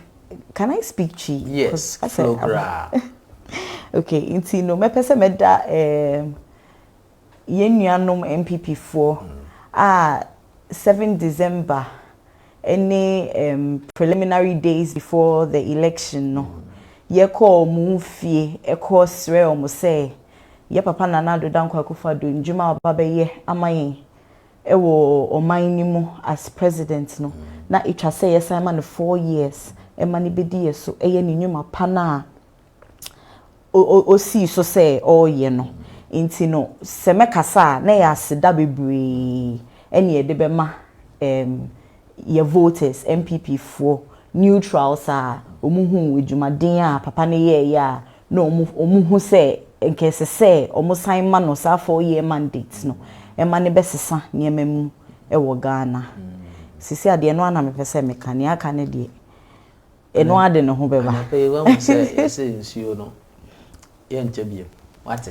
Can I speak Chi? Yes. Okay, inti no me pese me da yenuanom MPP for 7 December any preliminary days before the election no ye call mu fie e call sre o mo say ye papa Nana Addo Dankwa Akufo-Addo njuma baba ye amayin e wo oman ni mu as president no na itwa say yes am 4 years. Emani bedi so eye ni nyuma pana o see so say oh ye no inti no se mekasa na ya aseda bebre ene ye de bema ye voters MPP for neutrals a omuhu edwumaden a papa ne ye ya no omuhu say nkese say omo sign man no sa 4-year mandate no e ma ne besesa ne memu e wo Ghana sisi ade no ana me pese meka ne aka ne de eno ade ne ho beba na pe we say nsuo no ye nchebie what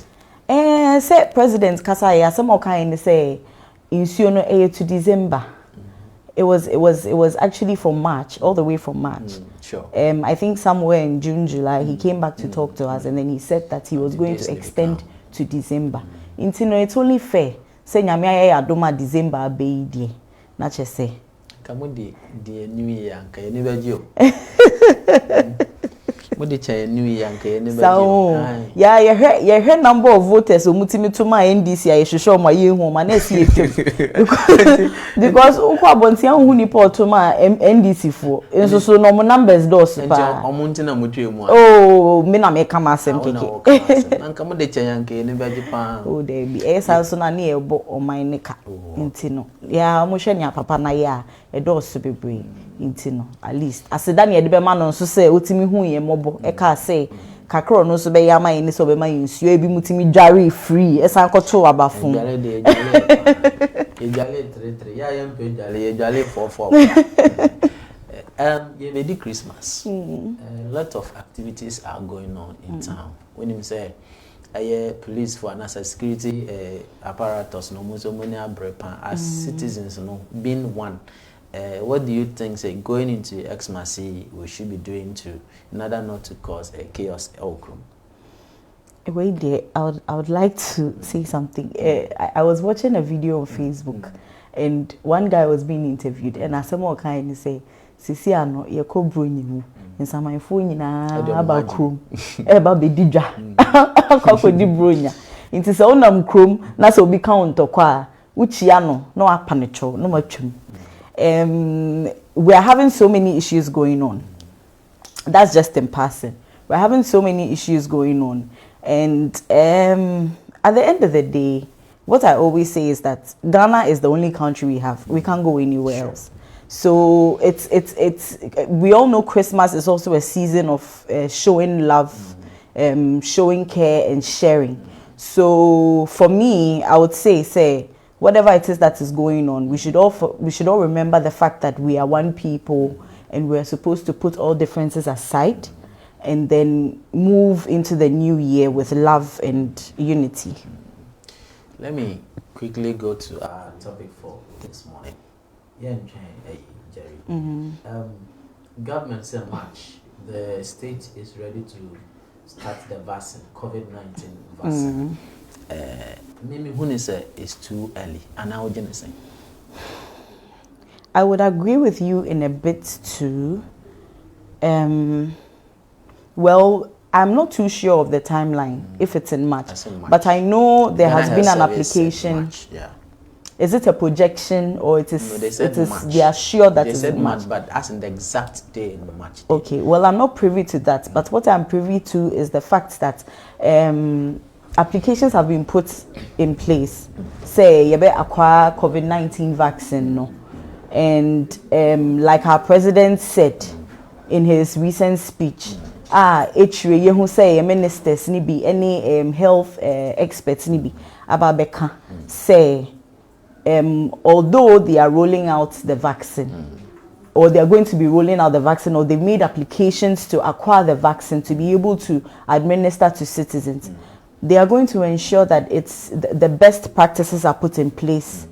say president kasa ya some kind say nsuo no to December. It was actually from March, all the way from March. Sure. I think somewhere in June, July, he came back to talk to us, and then he said that he was going to extend to December. It's only fair. Say nyame adoma December be die. Na che say. Kamudi the new year nka ye ne baji o. Mudi cha new year nka ye ne baji o. Yeah, you heard number of voters omutimi to my NDC I show my ye hu ma na see because ukwa bontia hu ni port ma NDC for enso so no numbers dos pa omunti na mutwe mu oh me na me kama asem keke nanka mudi cha yanka ye ne baji pa oh there be esa so na ne ebo o man nika nti no ya mo hwe nya papa na ya e dos bebre nti no at least aseda ne de be ma no so say otimi hu ye mobo e ka say kakro no so be ya ma ni so be ma nsuo ebi mutimi dware free esa nkoto abafun ejale 33 ya yempe ejale 44 you may Christmas. A lot of activities are going on in town. When you say police for NASA security apparatus no muso many as citizens no being one. What do you think say going into Xmas we should be doing in order not to cause a chaos outcome? Wait there, I would like to say something. I was watching a video on Facebook and one guy was being interviewed and as someone kind of say sisi ano ye ko broni mu nsamanfo nyina aba krom eba be didwa akoko di bronya nti se onam krom na se obi count kwa uchia no no apanecho no matwem. We are having so many issues going on. That's just in passing. We're having so many issues going on. And at the end of the day, what I always say is that Ghana is the only country we have. We can't go anywhere else. So it's we all know Christmas is also a season of showing love, showing care and sharing. So for me, I would say whatever it is that is going on, we should all remember the fact that we are one people and we are supposed to put all differences aside and then move into the new year with love and unity. Let me quickly go to our topic for this morning. Yeah, Jerry. Government said March, the state is ready to start the vaccine, COVID-19 vaccine. Maybe when it's too early, and how would you say? I would agree with you in a bit too. Well, I'm not too sure of the timeline if it's in March, but I know there has been an application. March, yeah. Is it a projection or it is? No, they said March. They are sure that they it's said in March, but as in the exact day in March. Okay, well, I'm not privy to that, but what I'm privy to is the fact that applications have been put in place. Say, you better acquire COVID-19 vaccine, no, and like our president said in his recent speech. You who say ministers ni be any health experts ni be ababeka say although they are rolling out the vaccine or they are going to be rolling out the vaccine or they made applications to acquire the vaccine to be able to administer to citizens, they are going to ensure that it's the best practices are put in place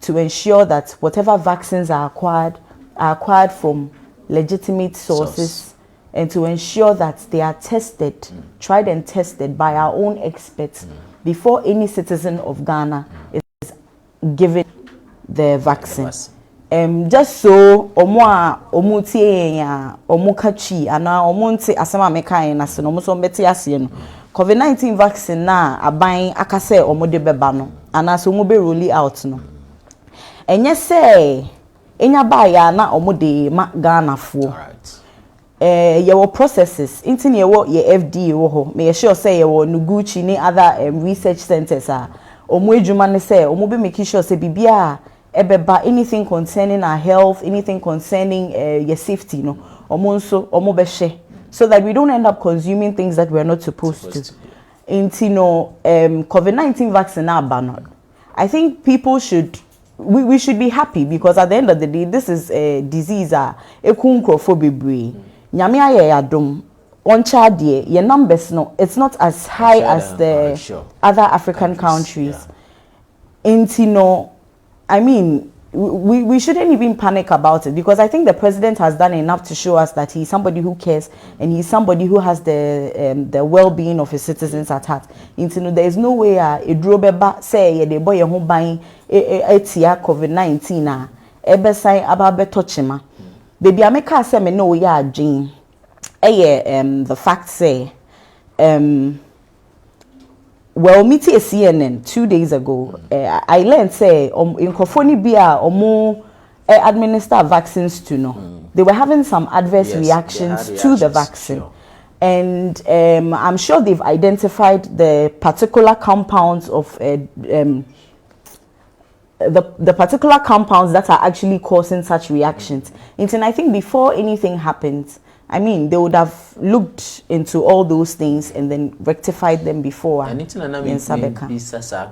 to ensure that whatever vaccines are acquired from legitimate sources. And to ensure that they are tested, tried and tested by our own experts before any citizen of Ghana is given the vaccine. Just so omutie ya omukachi ana omunte asema mekan na se no so mbeti ase no COVID-19 vaccine na aban akase omode beba no ana so mu be roll out no enye se enya ba ya na omode ma Ghana fo. your processes into your FDA wo me sure say your Noguchi ni other research centers are omo edwuma ne say omo be make sure say bibia ebeba anything concerning our health, anything concerning your safety, no omo nso omo be share so that we don't end up consuming things that we're not supposed to. Into COVID-19 vaccine na ban. I think people should we should be happy because at the end of the day this is a disease ekunkrofobibri. Nyame aye adom oncha de your numbers no it's not as high as the other African countries. Into I mean we shouldn't even panic about it because I think the president has done enough to show us that he's somebody who cares and he's somebody who has the well-being of his citizens at heart. There is no way a drobeba say the boy who buying etia COVID-19 ebesai ababe tochima. Baby I make her say me no ya Jane. The fact say well, me see CNN 2 days ago. I learned say in Kofoni Bia omo administer vaccines to no. They were having some adverse reactions to the vaccine, sure. And I'm sure they've identified the particular compounds of the particular compounds that are actually causing such reactions. And I think before anything happens, I mean, they would have looked into all those things and then rectified them before. And it's not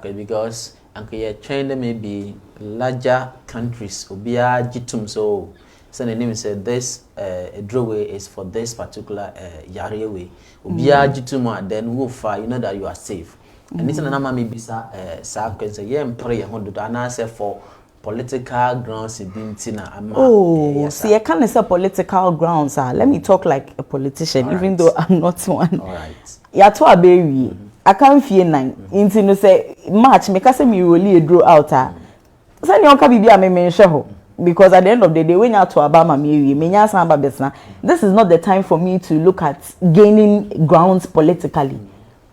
because you're trying to maybe larger countries obia jitum so the name said this drawway is for this particular yarewe obia jitum then we'll find you know that you are safe. And it's not maybe sa say yeah pray and answer for political grounds see I can't say political grounds let me talk like a politician all even right. Though I'm not one. All right. Ya to abewi I can't fear nine into no say March make us say me really draw out say you can be me mention because at the end of the day when you to Obama me menya samba besna this is not the time for me to look at gaining grounds politically.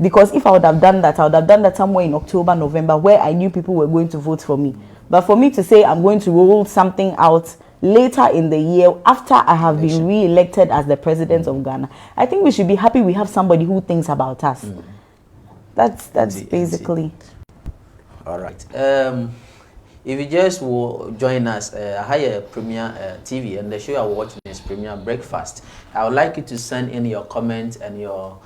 Because if I would have done that, I would have done that somewhere in October, November, where I knew people were going to vote for me. But for me to say I'm going to roll something out later in the year after I have been re-elected as the president of Ghana, I think we should be happy we have somebody who thinks about us. That's basically. All right. If you just will join us, higher Premier TV, and the show you are watching is Premier Breakfast. I would like you to send in your comments and your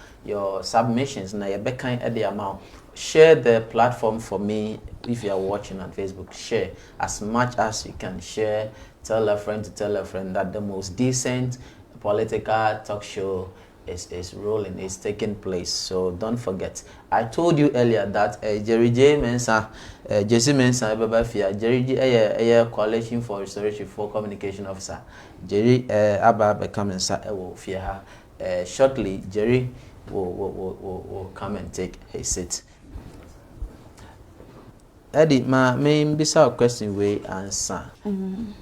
submissions. Now, you're kind at the amount. Share the platform for me if you are watching on Facebook. Share as much as you can. Share. Tell a friend to tell a friend that the most decent political talk show is rolling, is taking place. So don't forget. I told you earlier that Jerry J. Mensah, Jesse Mensah, Jerry J. Coalition for Restoration for Communication Officer. Jerry Abba becoming shortly. Jerry will come and take a seat. Eddie, my main bizarre question we answer.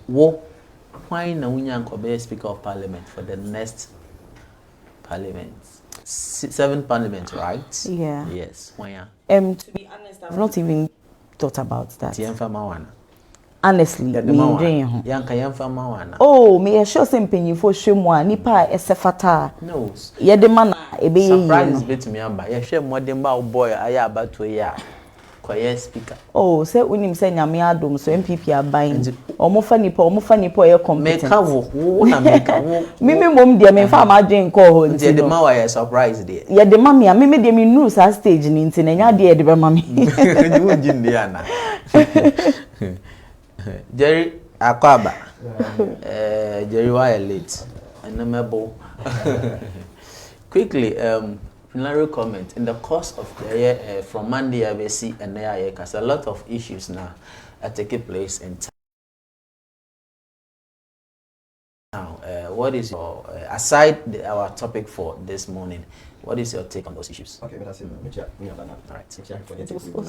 Why no Unyanko Speaker of Parliament for the next Parliament? 7 Parliament, right? Yeah. Yes. Why? To be honest, I've not even thought about that. Honestly, oh, me sure something for shemwa nipa esefata. No. Ye de man ebe surprise bit me amba. Ye share more than boy aya about 2 years. Choir speaker. Oh, say unim say nyame adom so MPP aban. Omofa nipa e competent. Make wo na make wo. Mimi mom de me fa ma dwen ko ho nti. Ye de ma wa surprise there. Ye de ma me a mimi de me nu sa stage ni nti na nya de ye de be ma me. You won jin dey ana. Jerry Akwaba. Jerry why late? Unmemorable. Quickly, preliminary comment. In the course of the year, from Monday, I will see and because a lot of issues now are taking place in town. Now, what is your, aside our topic for this morning, what is your take on those issues? Okay, but that's it.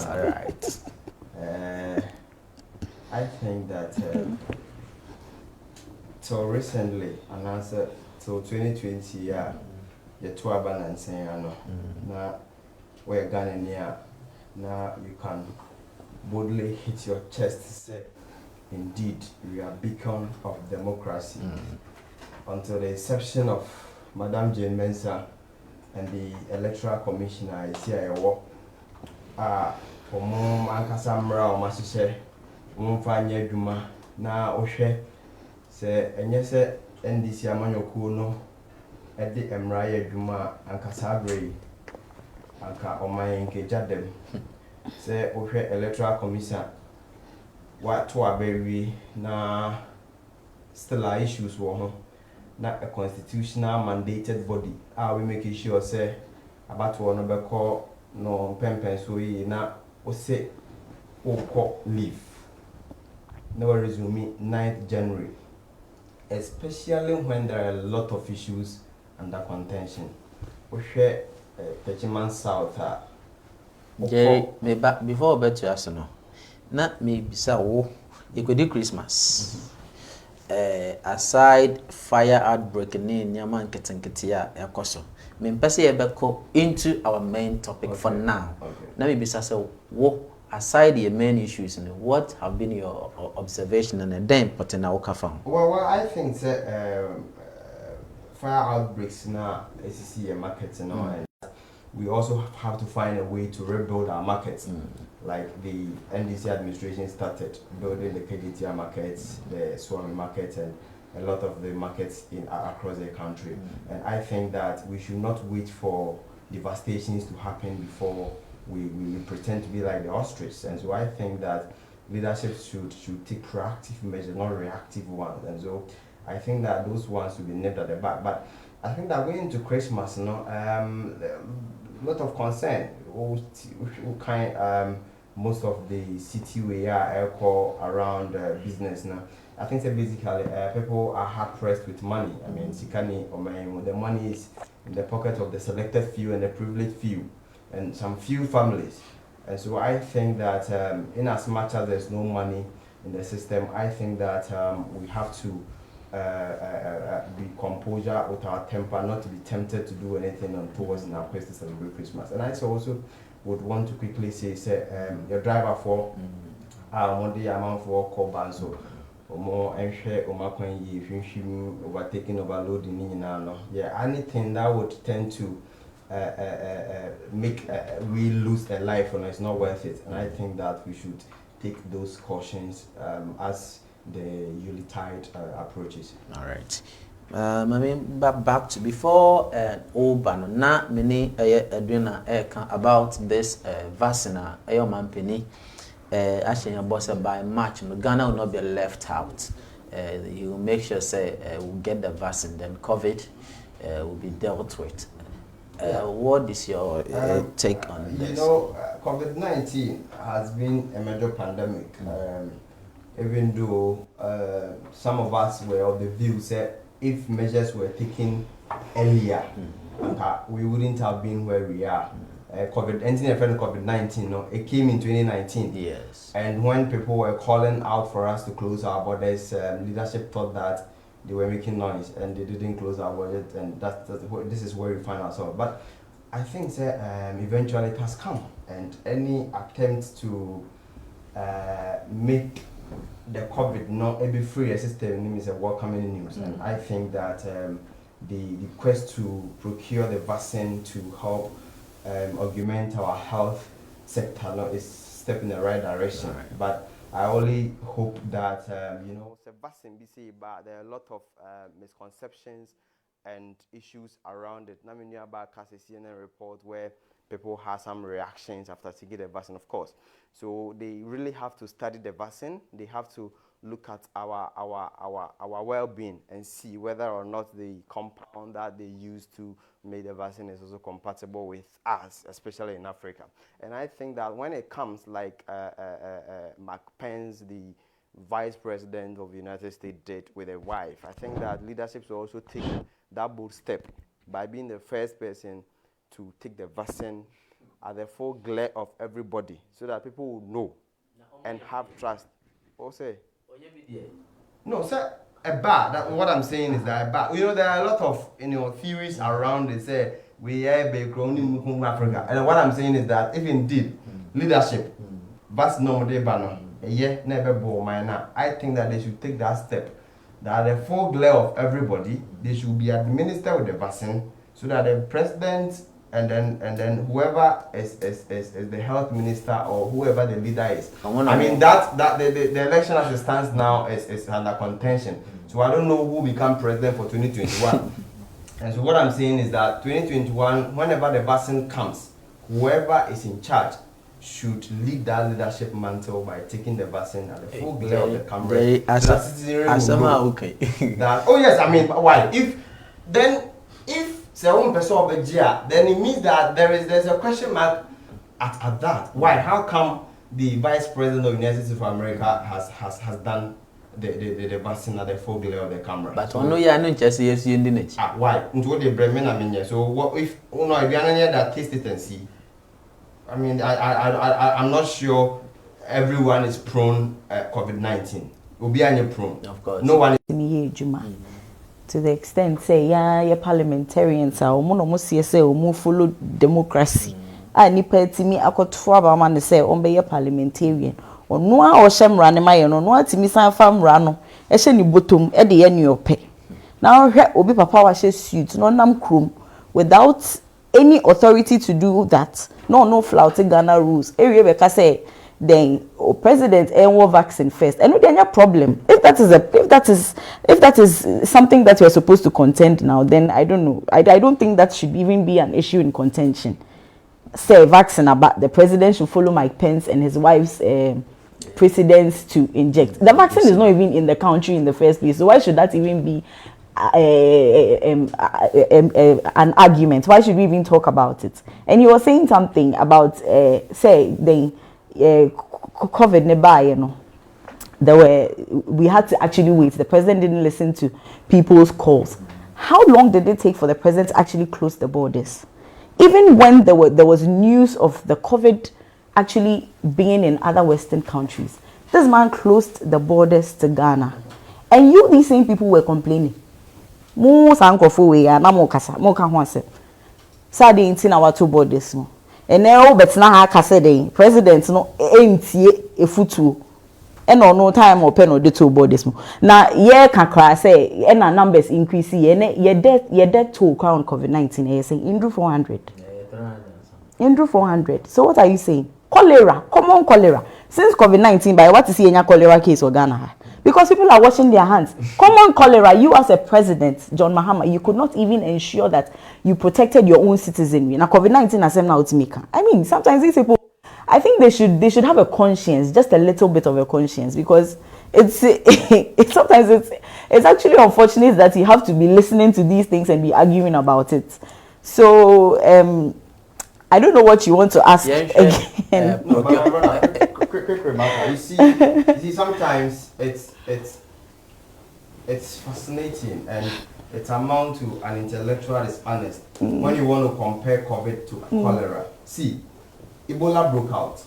All right. I think that so recently, and answer so 2020, yeah, the 2 balance now we're Ghana near now you can boldly hit your chest to say, indeed, we are beacon of democracy. Until the inception of Madam Jane Mensah and the Electoral Commissioner is here. For more Ancasamra or Massise, Mumfanya Duma, na Oshe, say, and yes, and this Yamanyokuno at the Emraya Duma and Casabre, Anka Omayanke Jadem, say, Oshe Electoral Commissioner. What to a baby na still are issues were not a constitutional mandated body. We make sure say about one number call no pen so ye na o say o leave. Never resume 9th January, especially when there are a lot of issues under contention. We share Pechiman South. Jerry, me back before bet you ask na me bisa wo you could do Christmas. Aside fire outbreak ni nyama nketenkete ya ekoso. Me mpese ye beko into our main topic for now. Na me bisa say wo aside the main issues, what have been your observation and then put in our kafam? Well, I think that fire outbreaks now is a market, and we also have to find a way to rebuild our markets. Like the NDC administration started building the KDTR markets, the Swami market, and a lot of the markets across the country. And I think that we should not wait for devastations to happen before we pretend to be like the ostrich. And so I think that leadership should take proactive measures, not reactive ones. And so I think that those ones should be nipped at the back. But I think that going into Christmas, a lot of concern. Most of the city we are around business now. I think that basically people are hard pressed with money. I mean, the money is in the pocket of the selected few and the privileged few, and some few families. And so I think that in as much as there's no money in the system, I think that we have to be composure with our temper, not to be tempted to do anything untoward in our quest to celebrate Christmas. And I also would want to quickly say your driver for one day amount for call banso or more and share or overtaking overloading anything that would tend to make we lose a life and it's not worth it. And I think that we should take those cautions as the Yuletide approaches. All right. I mean, back to before Obano, na many Adriana about this vaccine, man penny, actually, a boss by March, Ghana will not be left out. You make sure say we'll get the vaccine, then COVID will be dealt with. What is your take on this? You know, COVID-19 has been a major pandemic. Even though some of us were of the view that if measures were taken earlier, we wouldn't have been where we are. COVID-19, it came in 2019. Yes. And when people were calling out for us to close our borders, leadership thought that they were making noise and they didn't close our borders, and this is where we find ourselves. But I think that eventually it has come, and any attempt to make the COVID not be free system is a welcoming news. And I think that the quest to procure the vaccine to help augment our health sector is a step in the right direction. Right. But I only hope that the vaccine but there are a lot of misconceptions and issues around it. I mean, about a CNN report where people have some reactions after taking the vaccine, of course. So they really have to study the vaccine. They have to look at our well-being and see whether or not the compound that they use to make the vaccine is also compatible with us, especially in Africa. And I think that when it comes like Mark Pence, the Vice President of the United States, did with a wife, I think that leadership should also take that bold step by being the first person to take the vaccine at the full glare of everybody, so that people will know and have trust. No, sir. What I'm saying is that there are a lot of theories around it. Say we are in Africa, and what I'm saying is that if indeed leadership, that's no day banner. I think that they should take that step that the full glare of everybody, they should be administered with the vaccine so that the president and then whoever is the health minister or whoever the leader is. I mean that the election as it stands now is under contention. So I don't know who become president for 2021. And so what I'm saying is that 2021, whenever the vaccine comes, whoever is in charge should lead that leadership mantle by taking the vaccine at the full glare of the camera. Oh yes, I mean, why? If someone person of a then it means that there's a question mark at that. Why? How come the vice president of the United States of America has done the vaccine at the full glare of the camera? But so, no, yeah, no, just yes, you didn't. Why? Into the Bremen, I mean, so what if if you are that taste it and see? I mean, I'm not sure everyone is prone COVID-19. Will be any prone. Of course. No one is. To the extent, say, yeah, parliamentarians are almost say, or follow democracy. I need to me, I got 4 man say, on be a parliamentarian. Or no, or sham ranemayan, or no, to miss our farm rano, a shiny bottom, at the end your pay. Now, Obi Papa was suit, no nam crum, without any authority to do that. No flouting Ghana rules. Area because say then president and vaccine first. And then your problem. If that is something that you are supposed to contend now, then I don't know. I don't think that should even be an issue in contention. Say vaccine about the president should follow Mike Pence and his wife's precedence to inject. The vaccine is not even in the country in the first place. So why should that even be an argument? Why should we even talk about it? And you were saying something about say the COVID nearby, you know. We had to actually wait. The president didn't listen to people's calls. How long did it take for the president to actually close the borders? Even when there was news of the COVID actually being in other Western countries, this man closed the borders to Ghana. And these same people were complaining. Mo sankofu we ya na mo kasa mo ka ho asem sa de nti na wato borders mo ene o betina ha kasa de president no entie efutuo e no time open no de to borders mo na ye kakra say e na numbers increase ye death to crown COVID-19 e say indru 400 indru 400. So what are you saying? Cholera, common cholera. Since COVID-19 by what is enya cholera case for Ghana? Because people are washing their hands. Common cholera, you as a president, John Mahama, you could not even ensure that you protected your own citizenry. Now COVID-19 has now to make. I mean, sometimes these people, I think they should have a conscience, just a little bit of a conscience, because it's actually unfortunate that you have to be listening to these things and be arguing about it. So I don't know what you want to ask again. Quick remark. You see, sometimes it's fascinating and it amounts to an intellectual dishonest when you want to compare COVID to cholera. See, Ebola broke out,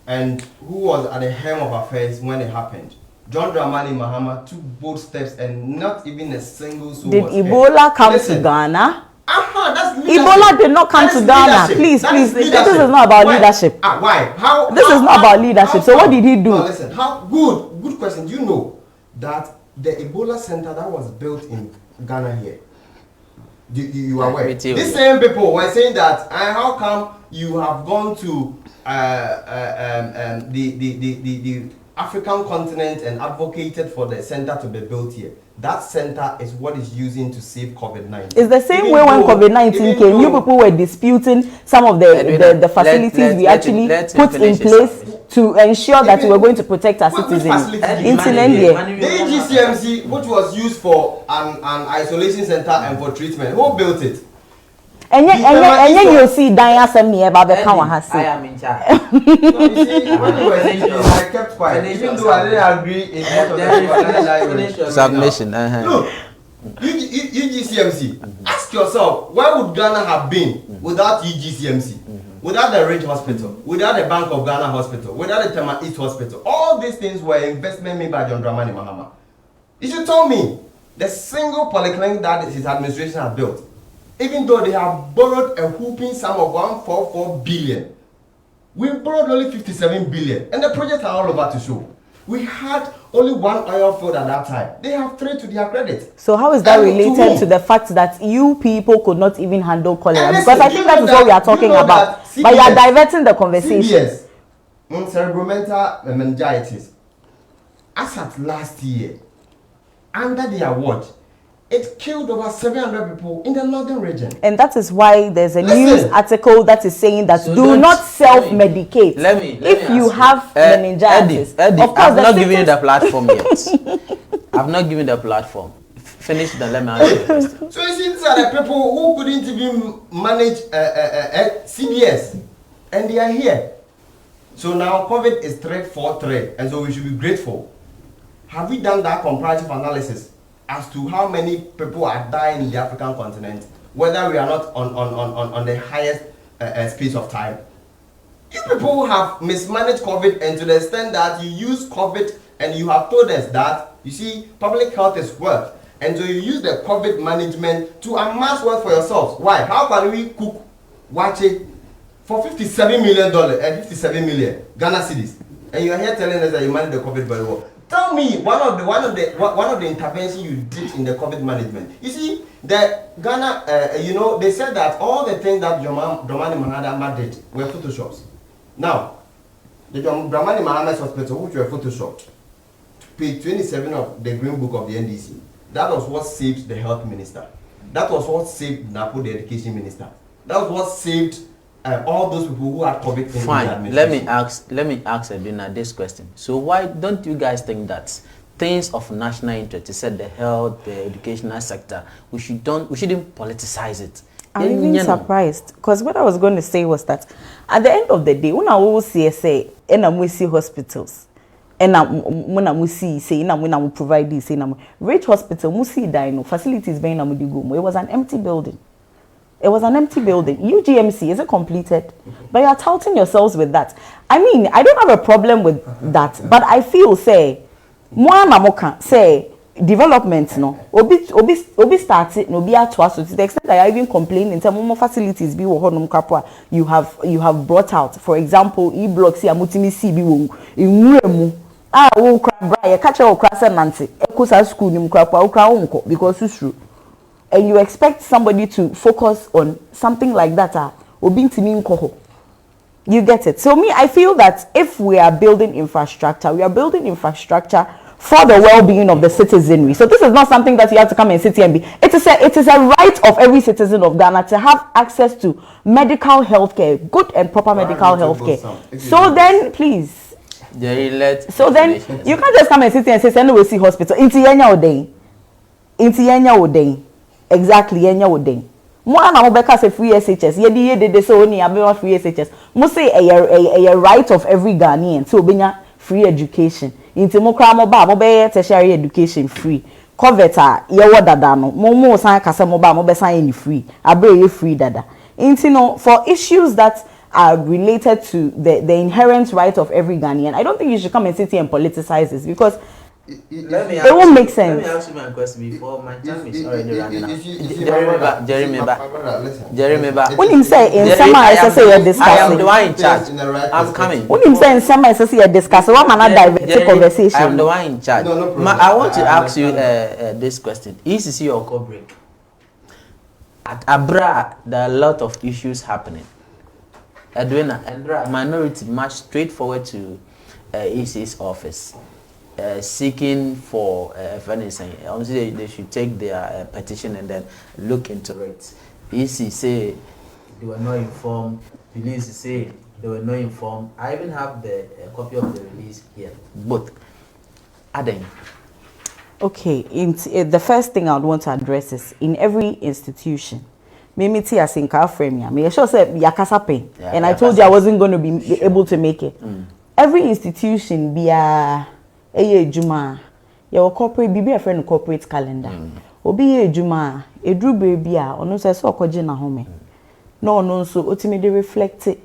and who was at the helm of affairs when it happened? John Dramani Mahama took bold steps, and not even a single soul. Did Ebola come to Ghana? That's Ebola did not come to Ghana. Please. This is not about leadership. Why? This is not about leadership. So what did he do? No, listen. Good question. Do you know that the Ebola center that was built in Ghana here? You are aware? These same people were saying that, how come you have gone to the African continent and advocated for the center to be built here? That center is what is using to save COVID-19. It's the same way when COVID-19 came, you people were disputing some of the facilities we actually put in place to ensure that we were going to protect our citizens. The EGCMC, which was used for an isolation center and for treatment, who built it? And you see Diana send me about the power has I am in charge. I kept quiet, even though I didn't agree in submission. Look, UGCMC, ask yourself, where would Ghana have been without UGCMC? Without the Range Hospital, without the Bank of Ghana Hospital, without the Tema East Hospital? All these things were investment made by John Dramani Mahama. You should tell me the single polyclinic that his administration has built, even though they have borrowed a whooping sum of 144 billion. We borrowed only 57 billion, and the projects are all over to show. We had only one oil field at that time. They have 3 to their credit. So how is that related to the fact that you people could not even handle cholera? Because I think that is what we are talking about. CBS, but you are diverting the conversation. CBS, cerebromental meningitis, as at last year, under the award, it killed over 700 people in the northern region. And that is why there's a news article that is saying that so do not self-medicate. If you have meningitis. Eddie, I've not given you the platform yet. I've not given the platform. Finish then, let me answer the question. So you see, these are the people who couldn't even manage CBS, and they are here. So now COVID is 343, and so we should be grateful. Have we done that comparative analysis as to how many people are dying in the African continent, whether we are not on the highest space of time? You people have mismanaged COVID, and to the extent that you use COVID and you have told us that, you see, public health is wealth. And so you use the COVID management to amass wealth for yourselves. Why? How can we cook wache for $57 million, 57 million Ghana cedis? And you are here telling us that you manage the COVID very well. Tell me one of the interventions you did in the COVID management. You see, the Ghana, they said that all the things that Dramani Mahama did were photoshops. Now, the Dramani Mahama's hospital, which were photoshopped, page 27 of the Green Book of the NDC, that was what saved the health minister. That was what saved Napo, the education minister. That was what saved all those people who had COVID. Fine. Let me ask Edwina this question. So why don't you guys think that things of national interest, you said the health, the educational sector, we shouldn't politicize it? I'm even surprised, because what I was going to say was that at the end of the day, when I will see and we see hospitals, and when we see say when we provide this, Rich Hospital, we see dino facilities being it was an empty building. It was an empty building. UGMC, is it completed? But you are touting yourselves with that. I mean, I don't have a problem with that, but I feel say development obi started no be at to the extent that I even complain in terms of facilities be you have brought out, for example, e-blocks here mutimi si bi wo inwuremu wo kra bra ye catch o kra se nante ekosa school nim kra kwa kra wonko because susuru, and you expect somebody to focus on something like that obi ntimi nko ho. You get it? So me, I feel that if we are building infrastructure, we are building infrastructure for the well-being of the citizenry. So this is not something that you have to come and sit here and be. It is a right of every citizen of Ghana to have access to medical health care, good and proper medical health care. So then, please. So then, you can't just come and sit here and say, "Send we see hospital." Inti yenya odeng. Exactly, yenya odeng. Mo ana mo beka say free SHS. Ye so oni abema free SHS. Mo say a right of every Ghanaian to obenya free education. Inti mo kra mo ba mo be tertiary education free. Coveta ye wo dada no. Mo san kasa mo ba mo be san any free. Abre ye free dada. Inti no, for issues that are related to the inherent right of every Ghanaian, I don't think you should come and sit here and politicize this, because it won't make sense. Let me ask you my question before my time is already running out. Jeremy, when you say in summer, I say you're discussing. I am the one in charge. I'm coming. When you say in summer, I say you're discussing. What man divert conversation? I am the one in charge. I want to ask you this question. ECC or co-break? At Abra, there are a lot of issues happening. Edwina, minority march straightforward to EC's office. Seeking for financing. Honestly, they should take their petition and then look into it. EC say they were not informed. Police say they were not informed. I even have the copy of the release here. Both. Aden. Okay, the first thing I would want to address is in every institution. Mimi tia sinka frame ya. Me sure say yakasa pain. And I told you I wasn't going to be able to make it. Every institution be a juma, your corporate be a friend corporate calendar. Obi a juma, a drew baby, or no says so na home. No, so ultimately reflected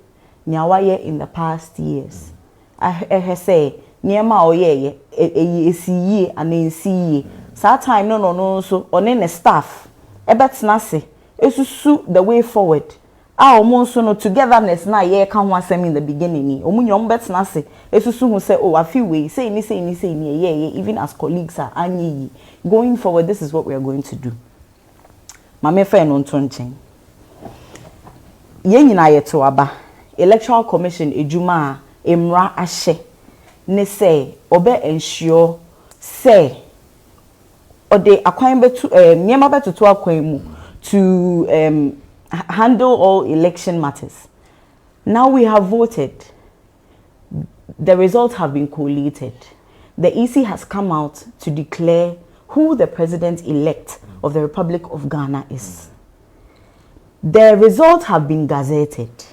nyawaye in the past years. I say, near ma or ye, a see and a see. That time, no, so on in a staff. A bet's nasi, it's to suit the way forward. omo nso no togetherness na ye ka ho asem in the beginning ni omo nyom betna se esusu hu say oh I feel we say ni even as colleagues are anyi going forward this is what we are going to do mama fe no ntonchen ye nyina ye to aba electoral commission ejuma emra ahye ne say obe ensure say ode akwan betu niema betutu akwan mu to handle all election matters. Now we have voted. The results have been collated. The EC has come out to declare who the president-elect of the Republic of Ghana is. The results have been gazetted.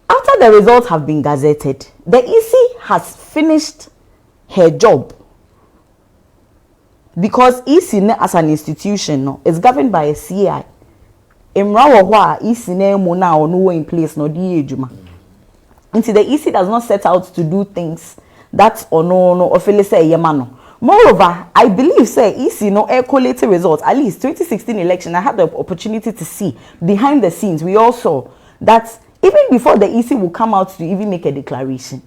After the results have been gazetted, the EC has finished her job. Because EC as an institution is governed by a CI. Emra wa EC mo na no in place no di ejuma. Until the EC does not set out to do things that or no officially say yemano. Moreover, I believe say EC no collated results. At least 2016 election, I had the opportunity to see behind the scenes. We all saw that even before the EC will come out to even make a declaration,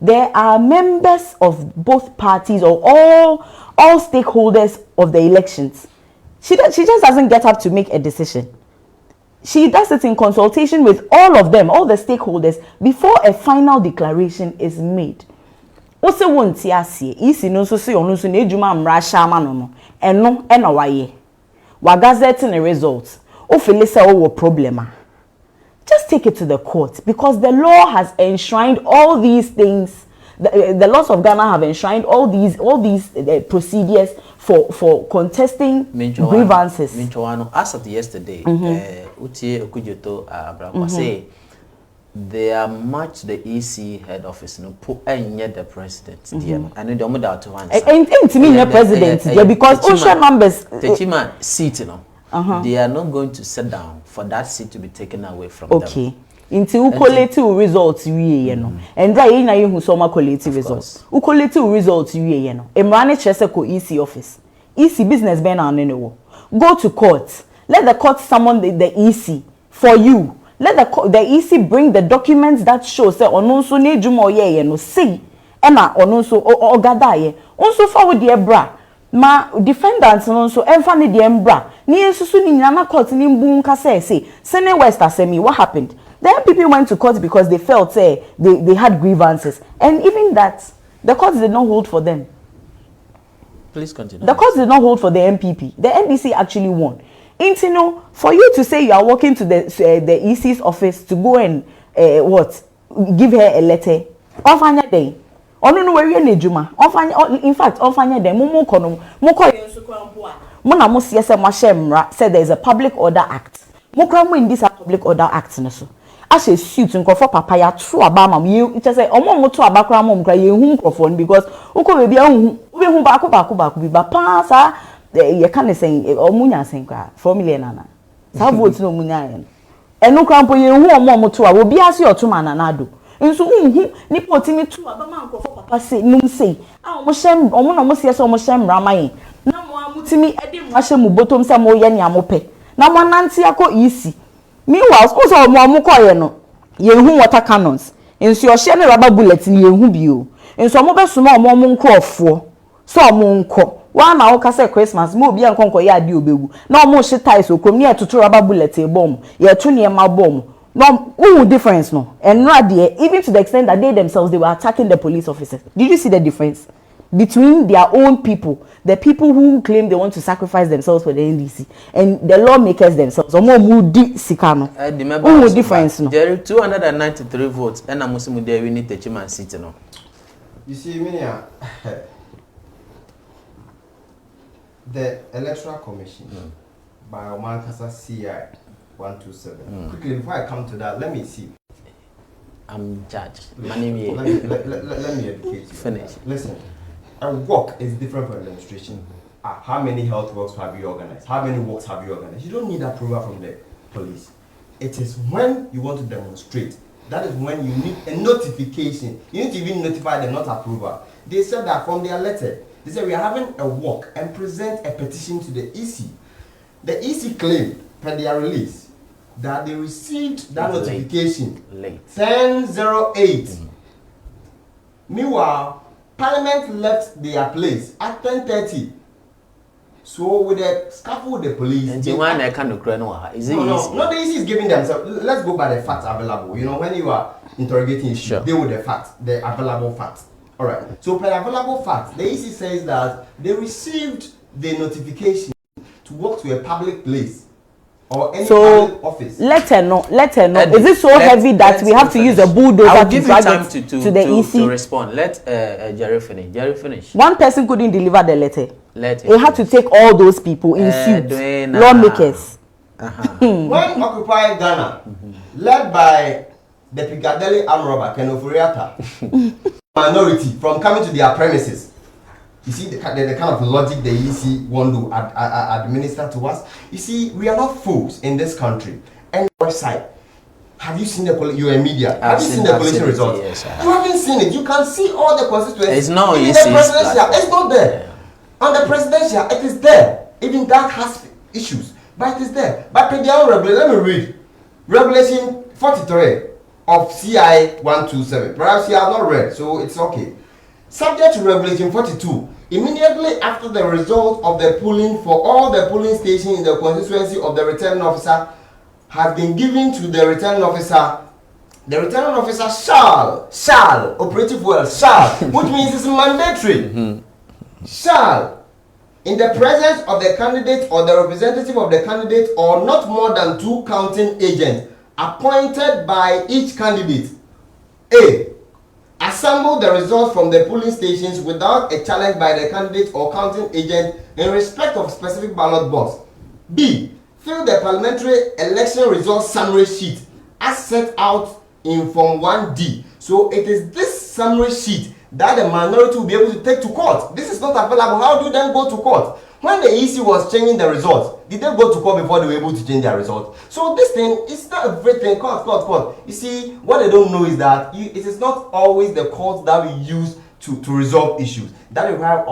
there are members of both parties or all stakeholders of the elections. She just doesn't get up to make a decision. She does it in consultation with all of them, all the stakeholders, before a final declaration is made. Ose won't yasi, isi no so se onu so na ejuma mra shama no eno ena waye. Wa gazette the results. O feel say o problema. Just take it to the court because the law has enshrined all these things. The laws of Ghana have enshrined all these procedures for contesting grievances. As of yesterday, Utie Okujoto Abraham say they are much the EC head office no put yet the president. I know the omada to one. To me, the president because ocean numbers. Techima seat, they are not going to sit down for that seat to be taken away from them. Okay. Into collective results we and dry na you so collective results collective results we emrane chese ko EC office EC business ben anene go to court, let the court summon the EC for you, let the EC bring the documents that show say ono so na ejuma oye no see ena ono so ogada ye onso forward the bra ma defendants no so emfa ne de mbra ni ensusu ni nyina na court ni mbu nka say Sene West Assembly what happened. The MPP went to court because they felt they had grievances. And even that, the courts did not hold for them. Please continue. The courts did not hold for the MPP. The NDC actually won. And for you to say you are walking to the EC's office to go and give her a letter, ofanya day. Ono no where nejuma. In fact, ofanya day. Mumu kono. Muko yensukwampoa. Muna musi yese mwashemra said there is a Public Order Act. Mukra in this Public Order Act so. As a suit in for papa ya true abama you just say omo to abakra mom kra ye hu microphone because uko be bia hu be hu baako bi ba pa sa ye kan say omunya sen kra 4 million nana sa vote no omunya ye eno kra mpo ye hu omo to a obi ase otuma nana do nso hu nipa otimi to abama nko for papa say num say a omo hyem omo na omo se omo hyem ramaye na mo amutimi ede mo ahye mu botom say mo ye ne amope na mo nante akọ EC. Meanwhile, also omo koye no ye hu water cannons enso yo hye ne rubber bullet ni ye hu bio enso omo be soma omo nkrofo so omo nko wa na wo ka say Christmas mo obi ankonko ye ade obewu na omo hye ties okrom ne etoto rubber bullet e bom ye to ne ma bom no who difference no and no ade even to the extent that they themselves they were attacking the police officers. Did you see the difference between their own people, the people who claim they want to sacrifice themselves for the NDC, and the lawmakers themselves? Omo mudi sikano. Who difference no? There are 293 votes, and I'm Muslim there we need to change seat no. You see, Minia, the Electoral Commission by Omar Kasa CI 127. Quickly before I come to that, let me see. I'm judge. My name is. Let me educate you. Finish. Listen. A walk is different from demonstration. How many health walks have you organized? How many walks have you organized? You don't need approval from the police. It is when you want to demonstrate. That is when you need a notification. You need to even notify them, not approval. They said that from their letter. They said we are having a walk and present a petition to the EC. The EC claimed, per their release, that they received that notification late 10:08. Meanwhile, Parliament left their place at 10:30. So with the scaffold with the police, and the one that kind of is it no, easy? No, the easy is giving themselves. Let's go by the facts available. You know, when you are interrogating issues, sure. deal with the facts, the available facts. All right. So per available facts, the EC says that they received the notification to walk to a public place or any public office. Let her know. Is it so heavy that we have to use a bulldozer I'll to give you drag time it to the EC? To respond. Let Jerry finish. Jerry finish. One person couldn't deliver the letter. Let it had to take all those people in suits, lawmakers. When Occupy Ghana, led by the Piccadilly arm robber Ken Ofori-Atta, minority from coming to their premises. You see the kind of logic the EC want to administer to us. You see, we are not fools in this country. And website, have you seen you're a media? Have you seen the collation results? Yes, you haven't seen it. You can see all the constituencies. It's not even EC's the presidential. platform. It's not there. On the presidential, it is there. Even that has issues, but it is there. But per their own regulation, let me read. Regulation 43 of CI 127. Perhaps you have not read, so it's okay. Subject to Regulation 42, immediately after the result of the polling for all the polling stations in the constituency of the returning officer has been given to the returning officer, the returning officer shall, operative word, shall, which means it's mandatory, shall, in the presence of the candidate or the representative of the candidate or not more than 2 counting agents appointed by each candidate, A, assemble the results from the polling stations without a challenge by the candidate or counting agent in respect of specific ballot box. B, fill the parliamentary election results summary sheet as set out in Form 1D. So it is this summary sheet that the minority will be able to take to court. This is not available. How do you then go to court? When the EC was changing the results, did they go to court before they were able to change their results? So this thing is not everything. Court. You see, what they don't know is that it is not always the court that we use to resolve issues. That we have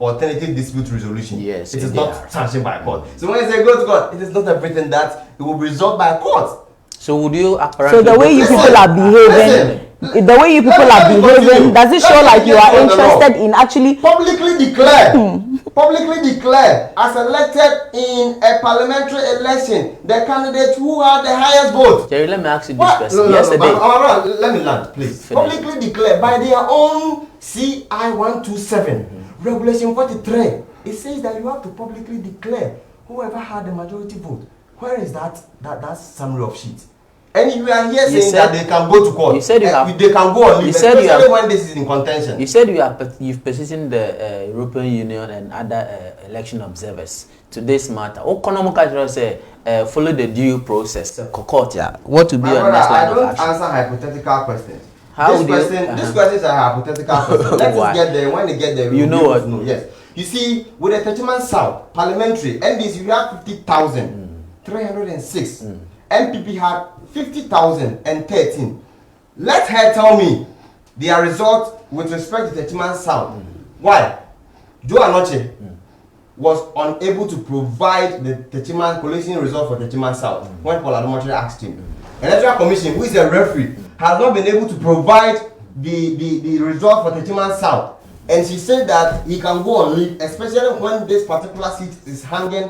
alternative dispute resolution. Yes, it is not sanctioned by court. So when I say go to court, it is not everything that it will be resolved by court. So would you apparently? So the way you people are behaving. The way you people are behaving, does it show like you are interested in actually publicly declare as elected in a parliamentary election the candidate who had the highest vote? Jerry, let me ask you this question. Yesterday, let me land, please. Publicly declare by their own CI 127 Regulation 43. It says that you have to publicly declare whoever had the majority vote. Where is that summary of sheet? And you are here saying that they can go to court. You said you have. They can go on leave, especially when this is in contention. You said you've petitioned the European Union and other election observers to this matter. Economical say follow the due process. Court, yeah. What will be your next line of action? I don't answer hypothetical questions. This question is a hypothetical question. Let us get there. When they get there, you know what? No, yes. You see, with the Techiman South parliamentary, NDC you have 50,306. NPP had 50,013. Let her tell me their result with respect to Techiman South. Why? Joe Anoche was unable to provide the Techiman collation result for Techiman South when Paul Adomotre asked him. Electoral Commission, who is a referee, has not been able to provide the result for Techiman South. And she said that he can go on leave, especially when this particular seat is hanging.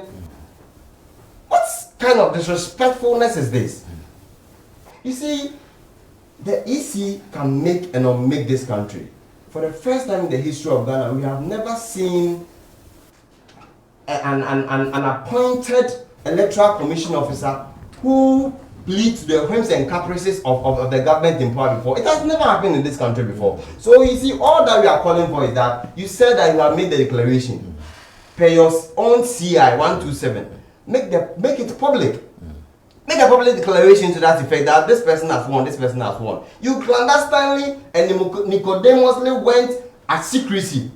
What kind of disrespectfulness is this? You see, the EC can make and unmake this country. For the first time in the history of Ghana, we have never seen an appointed electoral commission officer who leads to the whims and caprices of the government in power before. It has never happened in this country before. So you see, all that we are calling for is that you said that you have made the declaration. Per your own CI 127. Make it public. Make a public declaration to that effect that this person has won, this person has won. You clandestinely and Nicodemously went at secrecy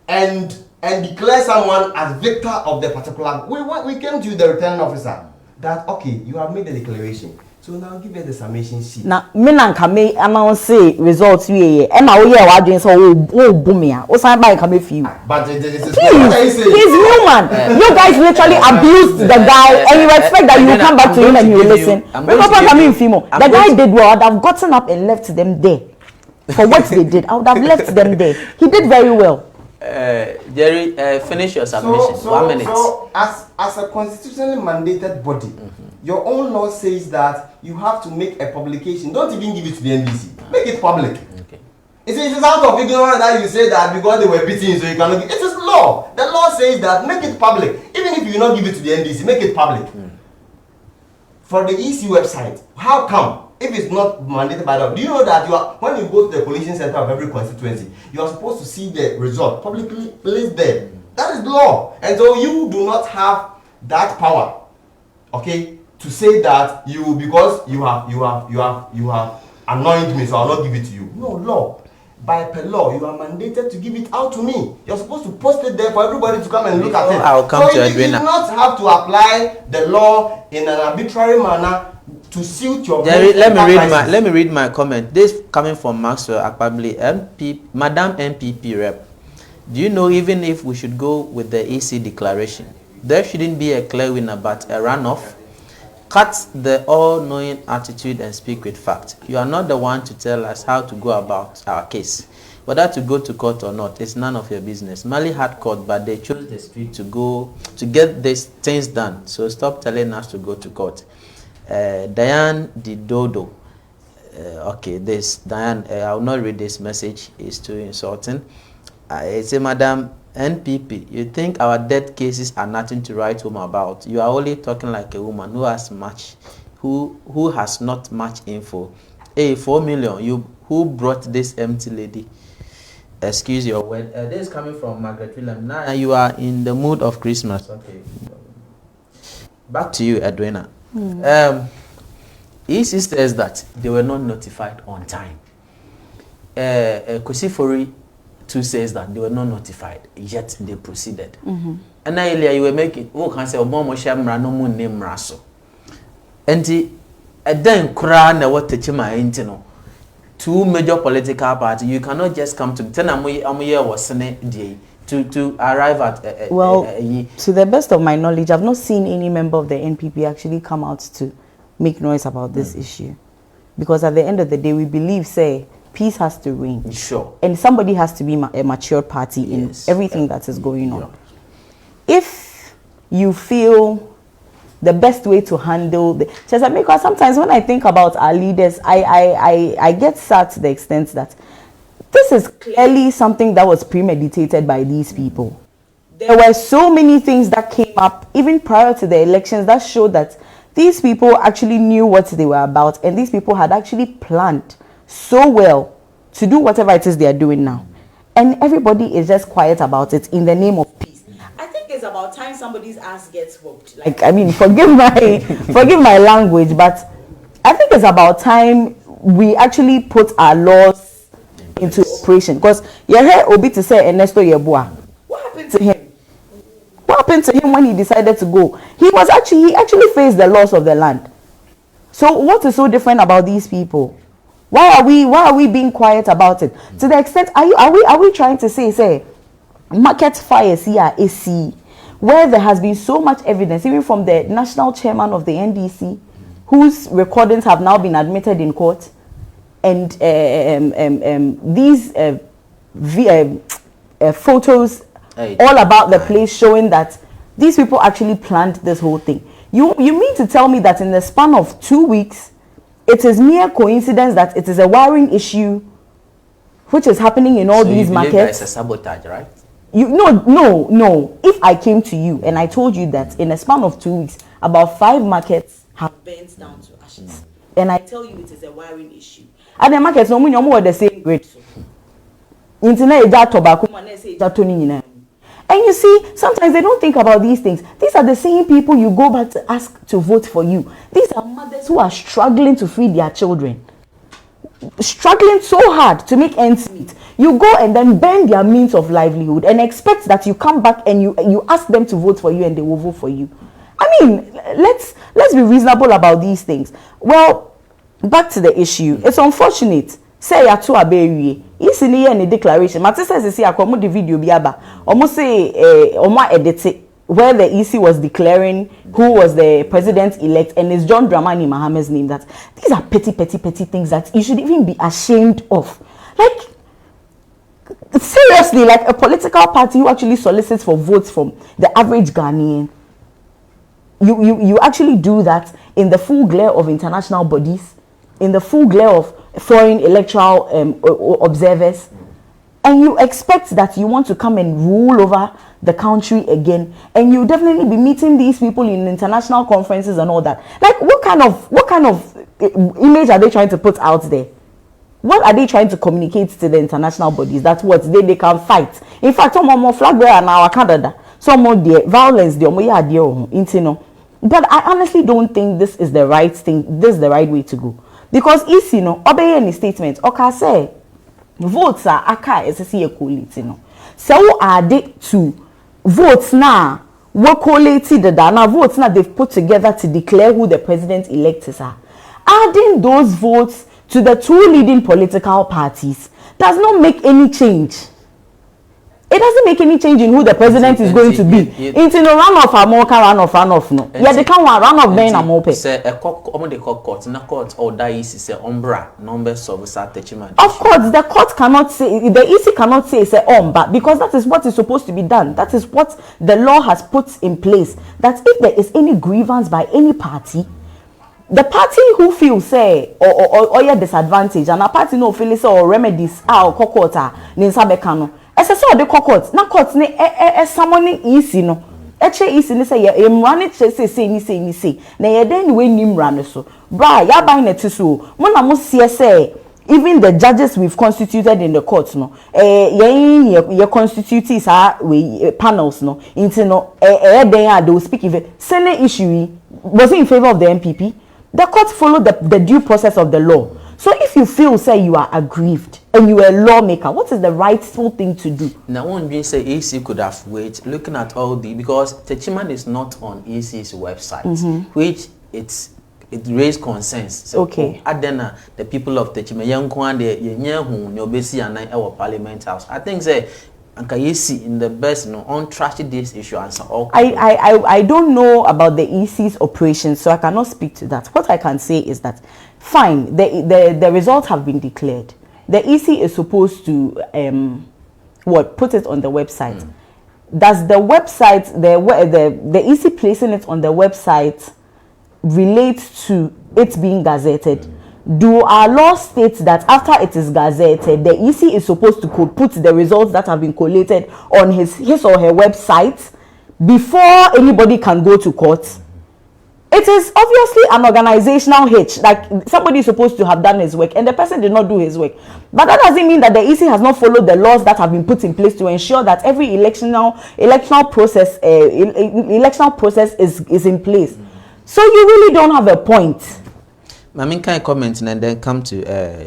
and declare someone as victor of the particular. We came to the returning officer that okay, you have made the declaration. So now give her the summation sheet. Now, me and Kame announce results we and now we are doing so boomia. O sign by Kame for you. But this is what are you saying? He's human. You guys literally abused the guy, and you expect that you will come back to him and you will listen. The guy did well. I'd have gotten up and left them there for what they did. I would have left them there. He did very well. Jerry, finish your submission. 1 minute. So, as a constitutionally mandated body, your own law says that you have to make a publication. Don't even give it to the NDC. Make it public. Okay. It is out of ignorance that you say that because they were beating you, so you cannot give it. It is law. The law says that make it public. Even if you not give it to the NDC, make it public. For the EC website, how come? If it's not mandated by law, do you know that when you go to the collation center of every constituency, you are supposed to see the result publicly placed there? That is law, and so you do not have that power, okay, to say that you because you have anointed me, so I'll not give it to you. No law. By per law, you are mandated to give it out to me. You're supposed to post it there for everybody to come and look at it. I'll come to you do not have to apply the law in an arbitrary manner to suit your. Jerry, let me read my comment. This coming from Maxwell Akpabli, MP, Madam MPP rep. Do you know even if we should go with the EC declaration, there shouldn't be a clear winner but a runoff? Cut the all-knowing attitude and speak with fact. You are not the one to tell us how to go about our case. Whether to go to court or not, it's none of your business. Mali had court, but they chose the street to get these things done. So stop telling us to go to court. Diane Didodo. Okay, this Diane, I will not read this message. It's too insulting. It's a Madam NPP. You think our death cases are nothing to write home about? You are only talking like a woman who has not much info. Hey, 4 million. Who brought this empty lady? Excuse your word. This is coming from Margaret William. Now you are in the mood of Christmas. Okay. Back to you, Edwina. His says that they were not notified on time. Kosifori too says that they were not notified, yet they proceeded. And earlier you were making, can say, Omo Shamra no moon name Raso. And then Kran, what the Chima Intino. Two major political parties, you cannot just come to Tenamuye was Senate to arrive at to the best of my knowledge, I've not seen any member of the NPP actually come out to make noise about this issue, because at the end of the day we believe peace has to reign, sure, and somebody has to be a mature party in everything that is going on. If you feel the best way to handle because sometimes when I think about our leaders, I get sad to the extent that this is clearly something that was premeditated by these people. There were so many things that came up even prior to the elections that showed that these people actually knew what they were about, and these people had actually planned so well to do whatever it is they are doing now. And everybody is just quiet about it in the name of peace. I think it's about time somebody's ass gets whooped. Like, I mean, forgive my language, but I think it's about time we actually put our laws into operation. Because you heard Obi to say Ernesto Yeboah. What happened to him? What happened to him when he decided to go? He actually faced the loss of the land. So what is so different about these people? Why are we being quiet about it? To the extent, are we trying to say market fires here AC, where there has been so much evidence, even from the national chairman of the NDC, whose recordings have now been admitted in court, and these photos all about the place showing that these people actually planned this whole thing. You mean to tell me that in the span of 2 weeks, it is mere coincidence that it is a wiring issue which is happening in all these markets? That it's a sabotage, right? No. If I came to you and I told you that in a span of 2 weeks, about 5 markets have burnt down to ashes, and I tell you it is a wiring issue, and the markets no more the same grade. Internet is tobacco, and you see, sometimes they don't think about these things. These are the same people you go back to ask to vote for you. These are mothers who are struggling to feed their children, struggling so hard to make ends meet. You go and then burn their means of livelihood and expect that you come back and you ask them to vote for you and they will vote for you. I mean, let's be reasonable about these things. Well, back to the issue. It's unfortunate. Say ya to aberi. Isi ni ye ni declaration. Mate says see akomo the video biaba. Almost say omo edit it where the EC was declaring who was the president-elect, and it's John Dramani Mahame's name. That these are petty things that you should even be ashamed of. Like, seriously, like a political party who actually solicits for votes from the average Ghanaian. You actually do that in the full glare of international bodies, in the full glare of foreign electoral observers, and you expect that you want to come and rule over the country again, and you definitely be meeting these people in international conferences and all that. Like, what kind of image are they trying to put out there? What are they trying to communicate to the international bodies? That's what they can fight. In fact, some more flag bearer now Canada, some more the violence, the but I honestly don't think this is the right thing. This is the right way to go, because if obey any statement, okay, say votes are aka SSC equality so are they to votes now? What collated the now votes now they've put together to declare who the president-elect is are. Adding those votes to the two leading political parties does not make any change. It doesn't make any change in who the president is going to be. Into no run off run off no. Yeah, they can't run off then I'm open. Say a court na court or that is say umbra number service attachment. Of course, the court cannot say, the EC cannot say but because that is what is supposed to be done. That is what the law has put in place. That if there is any grievance by any party, the party who feels say or your disadvantage and a party no feel say or remedies or kokota ni sabekano. Ese so the court na court ni summoning EC no. Eche EC ni say ye mrane say ni na ye den we ni mrane so. Bra ya ban na tiso. Mo na mo say even the judges we've constituted in the courts no ye constitute we panels no into no they will speak if Senate issue was in favor of the MPP. The court followed the due process of the law. So if you feel say you are aggrieved and you are a lawmaker, what is the rightful thing to do? Now one being say EC could have waited looking at all the, because Techiman is not on EC's website, which it raised concerns. So okay. Adena, the people of Techiman, young Kwan, the Yenyahu, Nyobesi and our Parliament House. I think say EC in the best on trash this issue answer all. I don't know about the EC's operations, so I cannot speak to that. What I can say is that fine, the results have been declared. The EC is supposed to put it on the website. Does the website the EC placing it on the website relate to it being gazetted? Do our law state that after it is gazetted, the EC is supposed to put the results that have been collated on his or her website before anybody can go to court? It is obviously an organizational hitch. Like somebody is supposed to have done his work and the person did not do his work. But that doesn't mean that the EC has not followed the laws that have been put in place to ensure that every electoral process is in place. So you really don't have a point. I mean, can I comment and then come to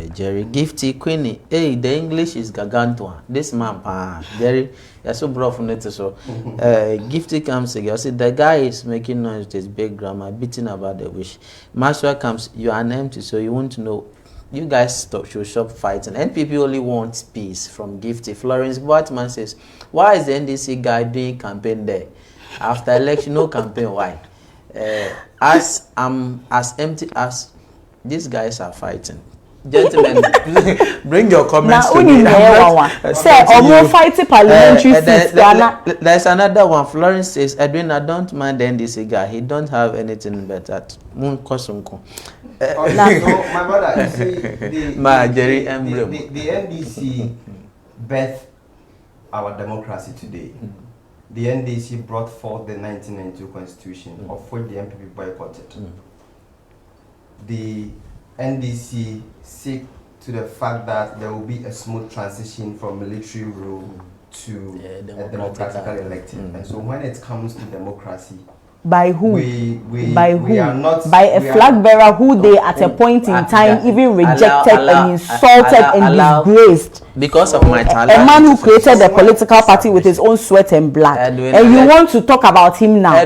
Jerry Gifty Queenie? Hey, the English is gargantua. This man, Jerry, you're so broad from it. So, Gifty comes again. I said the guy is making noise with his big grammar, beating about the wish. Maxwell comes, you are an empty, so you want to know. You guys should stop fighting. NPP only wants peace from Gifty. Florence Boatman says, why is the NDC guy doing campaign there? After election, no campaign. Why? As empty as these guys are fighting. Gentlemen, bring your comments to me. There's another one. Florence says, Edwin, I don't mind the NDC guy. He don't have anything better. No, my brother, you see, the NDC birthed our democracy today. The NDC brought forth the 1992 constitution, of which the MPP boycotted. The NDC seek to the fact that there will be a smooth transition from military rule to a democratically elected. And so when it comes to democracy, By who? By who? We are not, by a flag bearer who they at a point in time even rejected and insulted and disgraced. Because of my talent. A man who created a political party with his own sweat and blood. And you want to talk about him now?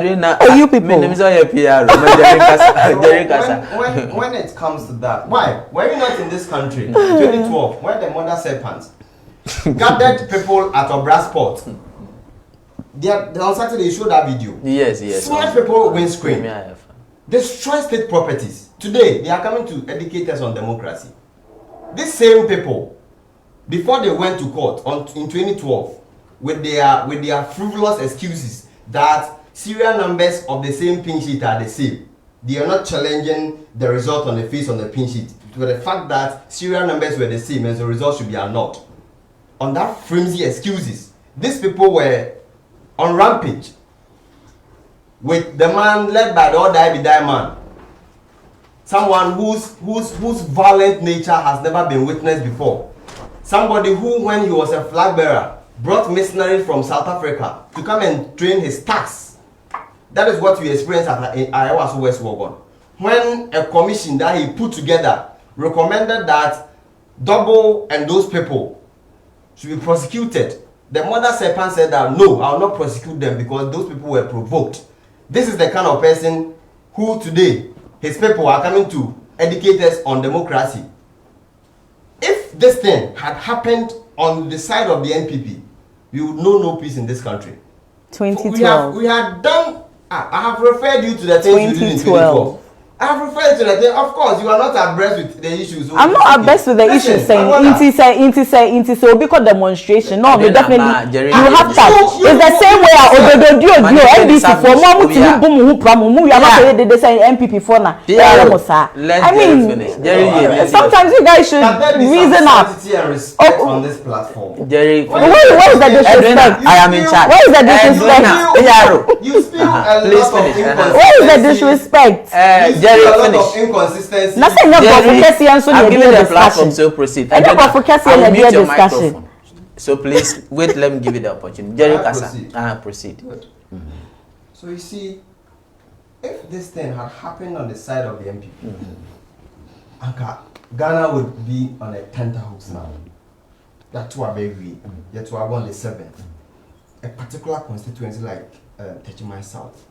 You people. When it comes to that, why? Were you not in this country? 2012, when the mother serpents gathered people at Obrasport. On Saturday, you showed that video. Yes. Smart people windscreen. Destroy state properties. Today, they are coming to educate us on democracy. These same people, before they went to court in 2012, with their frivolous excuses that serial numbers of the same pin sheet are the same, they are not challenging the result on the face on the pin sheet. To the fact that serial numbers were the same and the result should be annulled. On that flimsy excuses, these people were on rampage with the man led by the old die man, someone whose violent nature has never been witnessed before, somebody who, when he was a flag bearer, brought missionaries from South Africa to come and train his tax. That is what we experienced at Iowa West Wagon, when a commission that he put together recommended that Double and those people should be prosecuted. The mother serpent said that no, I will not prosecute them because those people were provoked. This is the kind of person who today, his people are coming to educate us on democracy. If this thing had happened on the side of the NPP, we would know no peace in this country. 2012. We had done, I have referred you to the things you did in 2012. I have referred to that. Of course, you are not abreast with the issues. I'm not abreast with the issues. Saying inti say because demonstration. No, we definitely you have to. It's the same way Ododo NDC for more muti boom pramu. We are not saying they say MPP for na. I mean, sometimes you guys should reason up. On this platform, Jerry. Where is the disrespect? I am in charge. Where is the disrespect? You spill a lot of inconsistency. Where is the disrespect? Inconsistency. I'll give you the platform, so proceed. I'll mute your microphone. So please, wait, let me give you the opportunity. Jerry Kasa, proceed. So you see, if this thing had happened on the side of the MPP, Ghana would be on a tenterhooks now. That two are very yet to have on the 7th. A particular constituency like Techimai South.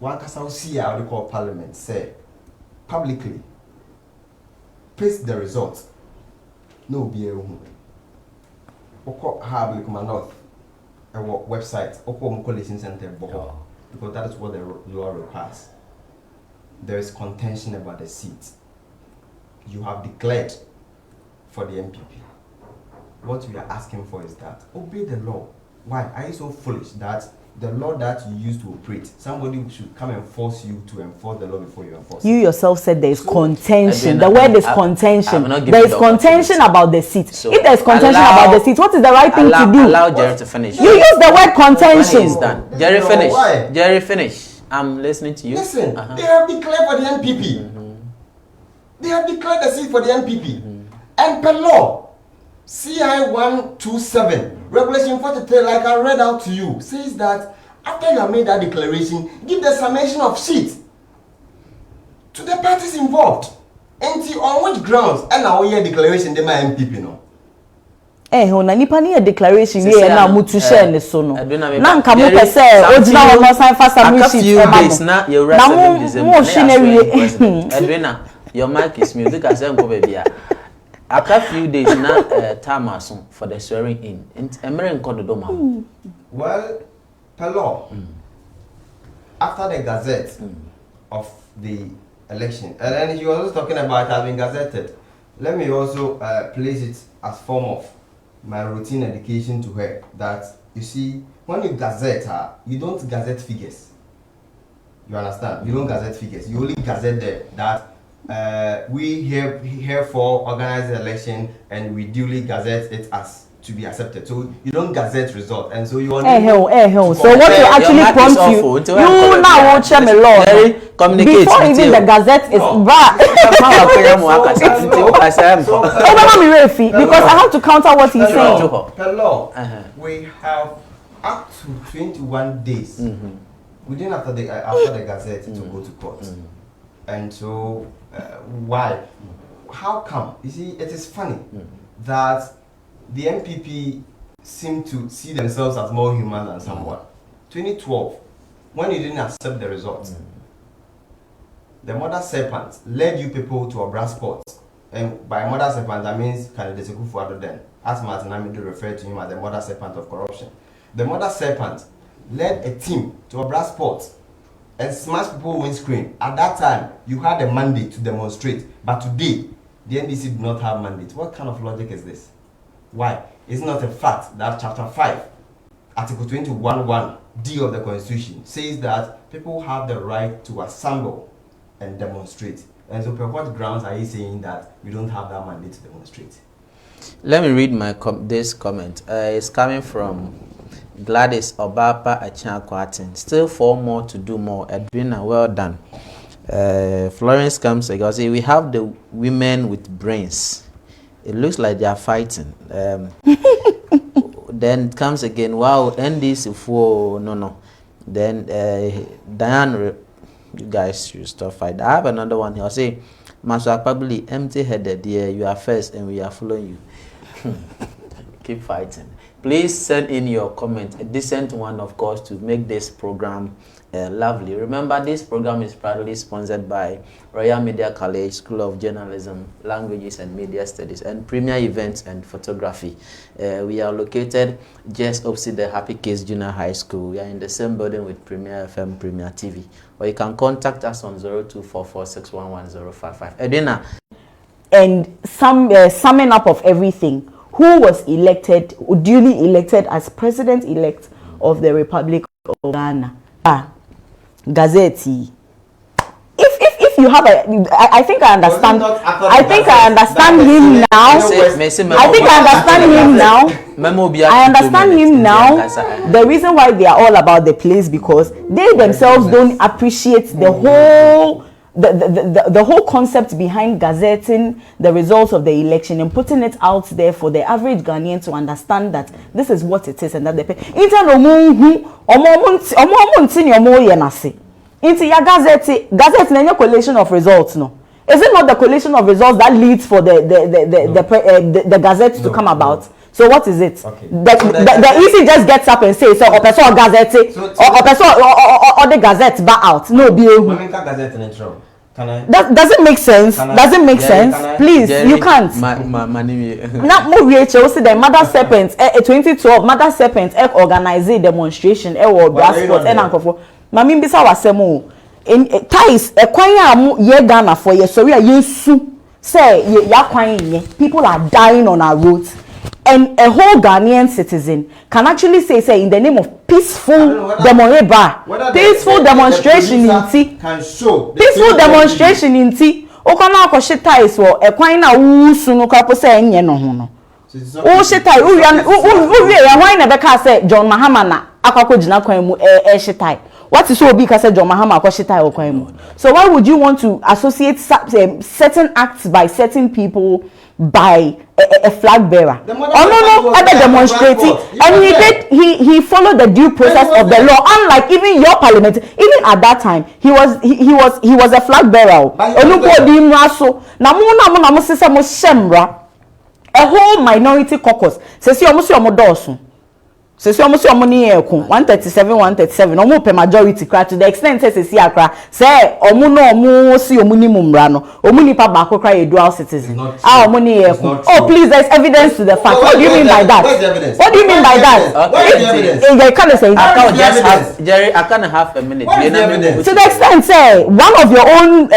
One can see how they call Parliament say publicly paste the results. No be a Oko have like North a website Oko Coalition Center because that is what the law requires. There is contention about the seat. You have declared for the MPP. What we are asking for is that obey the law. Why are you so foolish that the law that you use to operate, somebody should come and force you to enforce the law before you enforce it? You yourself said there is contention. The word is contention. There is contention about the seat. So if there is contention about the seat, what is the right thing to do? Allow Jerry to finish. You use the word contention. When he's done. Jerry, finish. Why? Jerry, finish. I'm listening to you. Listen, they have declared for the NPP. They have declared the seat for the NPP. And per law, CI 127, Regulation 43, like I read out to you, says that after you have made that declaration, give the summation of sheet to the parties involved. And on which grounds? And now your declaration, they my MPP no. Na nipa ni declaration here na mutu share ne so no. Na nka mo pese original no sign fast sheet e ma no. Na mo Edwina, your mic is mute. Look at say nko baby a. After few days now, time aso for the swearing in. Well, per law, after the gazette of the election, and then you were also talking about having gazetted. Let me also place it as form of my routine education to her that you see, when you gazette her, you don't gazette figures. You understand? You don't gazette figures. You only gazette that. We herefore organize the election and we duly gazette it as to be accepted. So you don't gazette result, and so you want. So what you actually prompt you now watch me law before even the gazette is bad. Because I have to counter what he's saying. Per law, we have up to 21 days. Within after the Gazette to go to court. And so, why? How come? You see, it is funny that the MPP seem to see themselves as more human than someone. 2012, when you didn't accept the results, the mother serpent led you people to Obra Sports. And by mother serpent, that means candidate Kufuor then, as Martin Amido referred to him as the mother serpent of corruption. The mother serpent led a team to Obra Sports and smashed people's windscreen. At that time, you had a mandate to demonstrate, but today, the NDC do not have mandate. What kind of logic is this? Why? It's not a fact that Chapter 5, Article 21(1)(d) of the Constitution says that people have the right to assemble and demonstrate. And so, per what grounds are you saying that we don't have that mandate to demonstrate? Let me read this comment. It's coming from Gladys Obapa Achanquatin. Still 4 more to do more. Edwina, well done. Florence comes again. Say we have the women with brains. It looks like they are fighting. Then it comes again. Wow, NDC for no. Then Diane, you guys should stop fighting. I have another one here. I'll say, Master probably empty-headed. Yeah, you are first, and we are following you. Keep fighting. Please send in your comment, a decent one, of course, to make this program lovely. Remember, this program is proudly sponsored by Royal Media College, School of Journalism, Languages and Media Studies, and Premier Events and Photography. We are located just opposite the Happy Case Junior High School. We are in the same building with Premier FM, Premier TV. Or you can contact us on 0244611055. Edina. And summing up of everything, who was elected, duly elected as president-elect of the Republic of Ghana? Gazette. If you have I think I understand. I think I understand him now. I think I understand him now. I understand him now. The reason why they are all about the place because they themselves don't appreciate the whole. The whole concept behind gazetting the results of the election and putting it out there for the average Ghanaian to understand that this is what it is and that the gazette na collation of results no. Is it not the collation of results that leads for the gazette to come about? So what is it? Okay. The EC just gets up and says, so or gazette or the gazette back out. No, does it make sense? Does it make sense? Please, Jerry, you can't. Not more the Mother Serpent 2012 Mother Serpent organize a demonstration or Brasport and Uncle. Mami bisa wasemo in ties a kwanya ye Ghana for ye sorry yesu say ya kwanya people are dying on our roads. And a whole Ghanaian citizen can actually say in the name of peaceful demonstration in tea. Peaceful demonstration in tea. Okana koshita is for a quina sunu kapo say no no. Oh shitai why never say John Mahama na akako jina kwemu shitai. What is so big as John Mahama koshita or kwemu? So why would you want to associate certain acts by certain people by a flag bearer? Other demonstrating, and he followed the due process of the law. Unlike even your parliament, even at that time, he was a flag bearer. A whole minority caucus. So almost your money 137 almost per majority cry to the extent says say omu see minimum rano nipa baako cry a dual citizen money oh please there's evidence to the fact. What do you mean by that? What do you mean by that? You can't say Jerry, I can't have a minute. To the extent say one of your own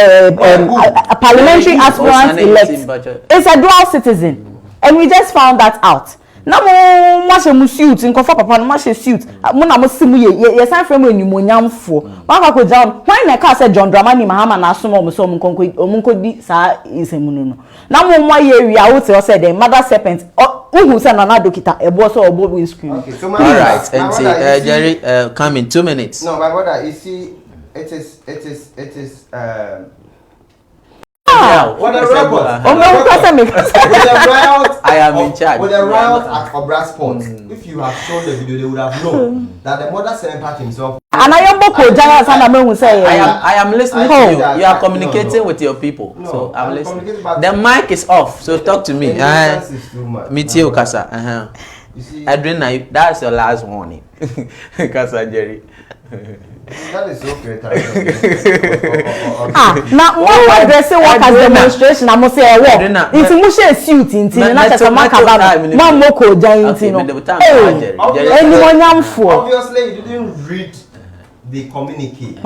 parliamentary aspirants elect is a dual citizen and we just found that out. Na mo ma suit in kofa papa no ma suit mo na mo simu ye san frame enumonyamfo ma ka ko jam when na ka say John Dramani Mahama na aso mo so mo konkodi sa isemu no na mo ye wi a wo te o say the Mother Serpent who say na dokita ebo so obo windscreen. Okay, so all right, and Jerry come in 2 minutes. No, my brother, you see it is now. What the records? I am in charge. With the riot at Obra Sports, if you have shown the video, they would have known that the mother Serpent himself. And I am listening to you. You are communicating with your people. So I'm listening. The mic is off, so talk to me. Me too, Kasa. Adrena, that's your last warning. Kasa Jerry. That is okay. Now one addressing workers demonstration. I must say a walk. It's a suit in Tina. Not a Makaba. Mamoko giant. Anyone young for. Obviously, you didn't read the communique.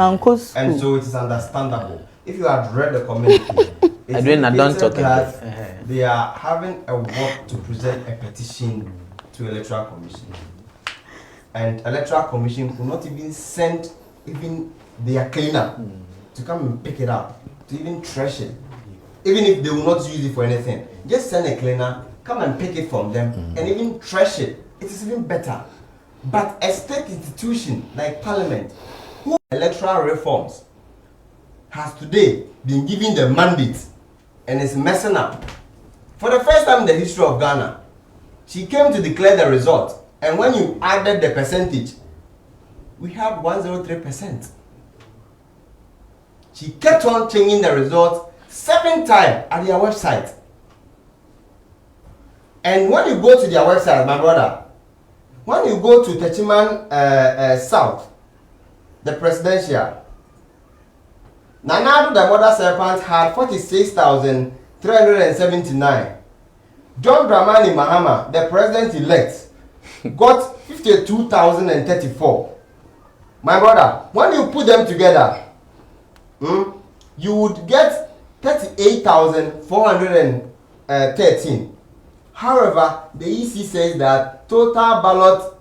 And so it is understandable. If you had read the communique, don't talk that they are having a work to present a petition to Electoral Commission. And Electoral Commission could not even send even their cleaner to come and pick it up, to even trash it. Even if they will not use it for anything, just send a cleaner, come and pick it from them, and even trash it. It is even better. But a state institution like Parliament, who electoral reforms, has today been given the mandate and is messing up. For the first time in the history of Ghana, she came to declare the result. And when you added the percentage, we had 103%. She kept on changing the result 7 times at their website. And when you go to their website, my brother, when you go to Techiman South, the presidential, Nana the Mother Serpent had 46,379. John Dramani Mahama, the president-elect, got 52,034. My brother, when you put them together, you would get 38,413. However, the EC says that total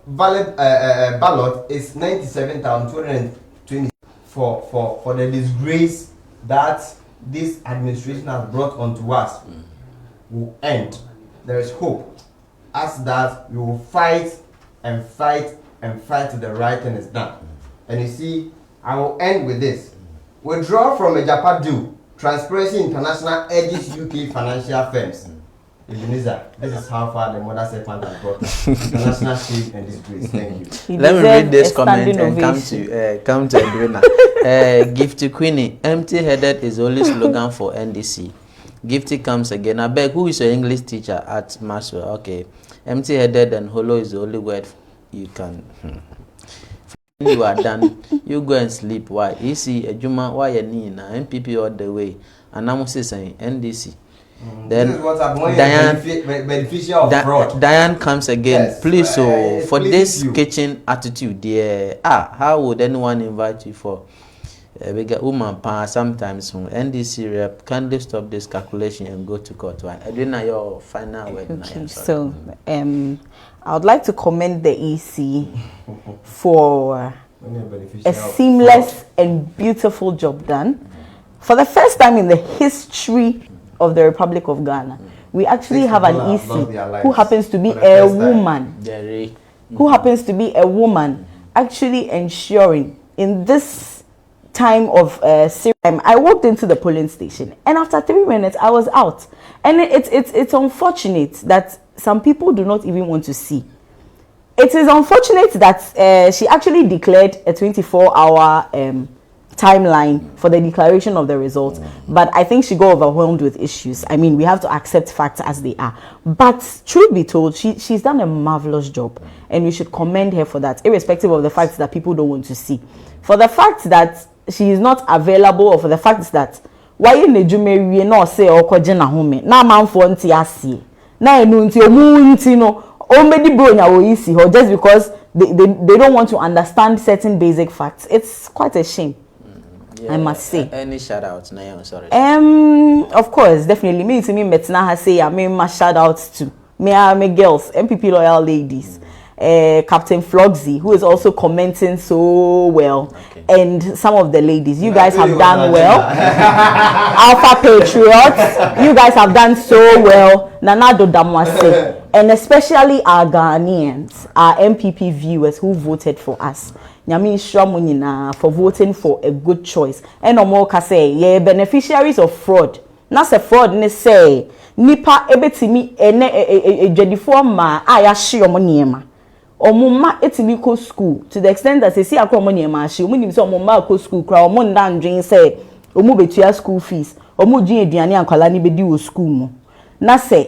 valid ballot is 97,220 for the disgrace that this administration has brought onto us will end. There is hope. As that we will fight and fight and fight till the right thing is done. And you see, I will end with this. Withdraw from a Japan due. Transparency International urges UK financial firms. Ebenezer, this is how far the Mother Serpent has brought us. International shame and disgrace. Thank you. Let me read this comment and come to Edwina. Gifty Queenie, empty-headed is the only slogan for NDC. Gifty comes again. I beg, who is your English teacher at Maxwell? Okay. Empty-headed and hollow is the only word you can. You are done. You go and sleep. Why? You see, a Juma, why you need na MPP all the way. And I'm saying NDC. Then this is what I'm beneficial of fraud. Diane comes again. Yes, please, so for this kitchen attitude, dear, how would anyone invite you for a bigger woman power sometimes from NDC rep? Can they stop this calculation and go to court? Why? I didn't know your final word. Okay, so I would like to commend the EC for a seamless and beautiful job done. For the first time in the history of the Republic of Ghana, we actually have an EC who happens to be a woman, actually ensuring in this time of I walked into the polling station, and after 3 minutes I was out. And it's unfortunate that some people do not even want to see. It is unfortunate that she actually declared a 24-hour timeline for the declaration of the results, but I think she got overwhelmed with issues. I mean, we have to accept facts as they are. But truth be told, she's done a marvelous job, and we should commend her for that, irrespective of the facts that people don't want to see. For the fact that she is not available, or for the fact that why in the Jumeri no say or kojena home na man for nti ase na enu nti omu nti no o medi bro nya wo isi ho just because they don't want to understand certain basic facts. It's quite a shame. I must say. Any shout outs na you sorry. Of course, definitely. Me to me Metina has say I mean my shout outs to me girls, MPP loyal ladies. Captain Flogsy, who is also commenting so well, and some of the ladies. You guys have done well. Alpha Patriots, you guys have done so well. Nanado Damwase, and especially our Ghanaians, our MPP viewers who voted for us. Nyami Shramunina for voting for a good choice. And Omoka say, yeah, beneficiaries of fraud. na se fraud ne say nipa ebetimi ene edwadifo ma aya hye omo niema omuma etimi ko school to the extent that say akọ omo niema hye omo nim say omo ma ko school kra omo ndandwen say omo betua school fees omo dwen aduane ankwala ni bedi wo school mo na say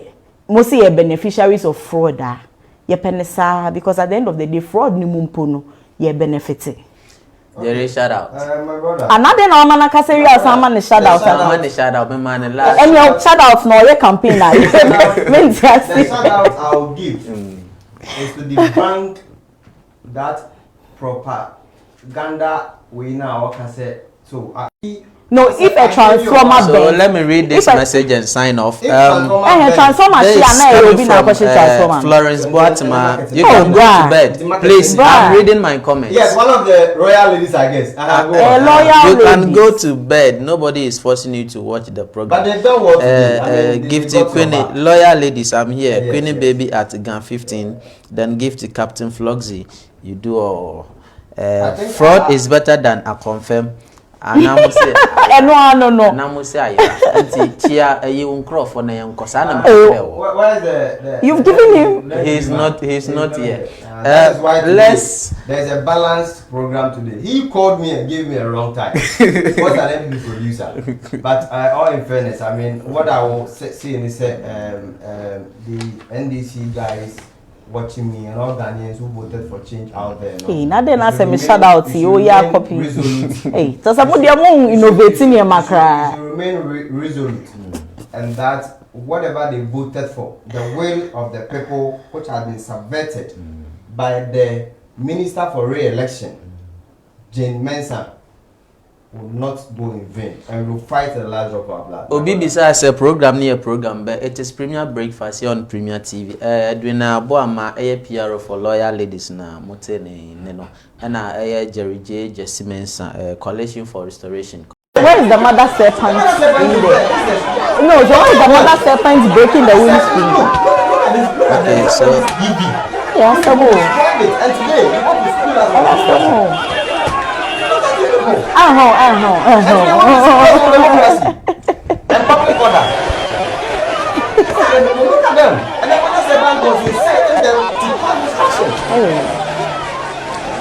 mo say beneficiaries of fraud ye penesa because at the end of the day fraud ni mumpo no ye benefit. There is shout out. My brother. Another no man can say you are some man shout out. Man shout out, man last. And your shout out no your campaign now. The shout out I'll give is to the bank that propaganda we now can say so. No, if a transformer so let me read this message and sign off. Transformer Florence Boatima, you can go to bed. Please, I'm reading my comments. Yes, one of the royal ladies, I guess. You can go to bed. Nobody is forcing you to watch the program. But they don't want to. Give to Queenie, loyal ladies, I'm here. Yes, Queenie baby at GAN 15. Then give to Captain Floxy. You do all. Fraud is better than a confirm. No. You've given him. He's not here. There's a balanced program today. He called me and gave me a wrong time. What's an MD producer? But all in fairness, I mean, what I will say is the NDC guys watching me and all Ghanaians who voted for change out there. Hey, now then I say me shout out to you, yeah, copy. Hey, so somebody among innovating your macra. Remain resolute, and that whatever they voted for, the will of the people, which has been subverted by the Minister for Re-election, Jane Mensah, will not go in vain and will fight the last of our blood. Obi besides a program near program, but it is Premier Breakfast here on Premier TV. Edwina Boama, PRO for loyal ladies na Motene Neno, and Jerry J. Jesse Mensah, Coalition for Restoration. Where is the mother serpent in there? No, so why is the mother serpent breaking the windscreen? Okay, so yeah, so and today we have to school as well. And public order. Look at them. And then when I say bank was inciting them to have discussion.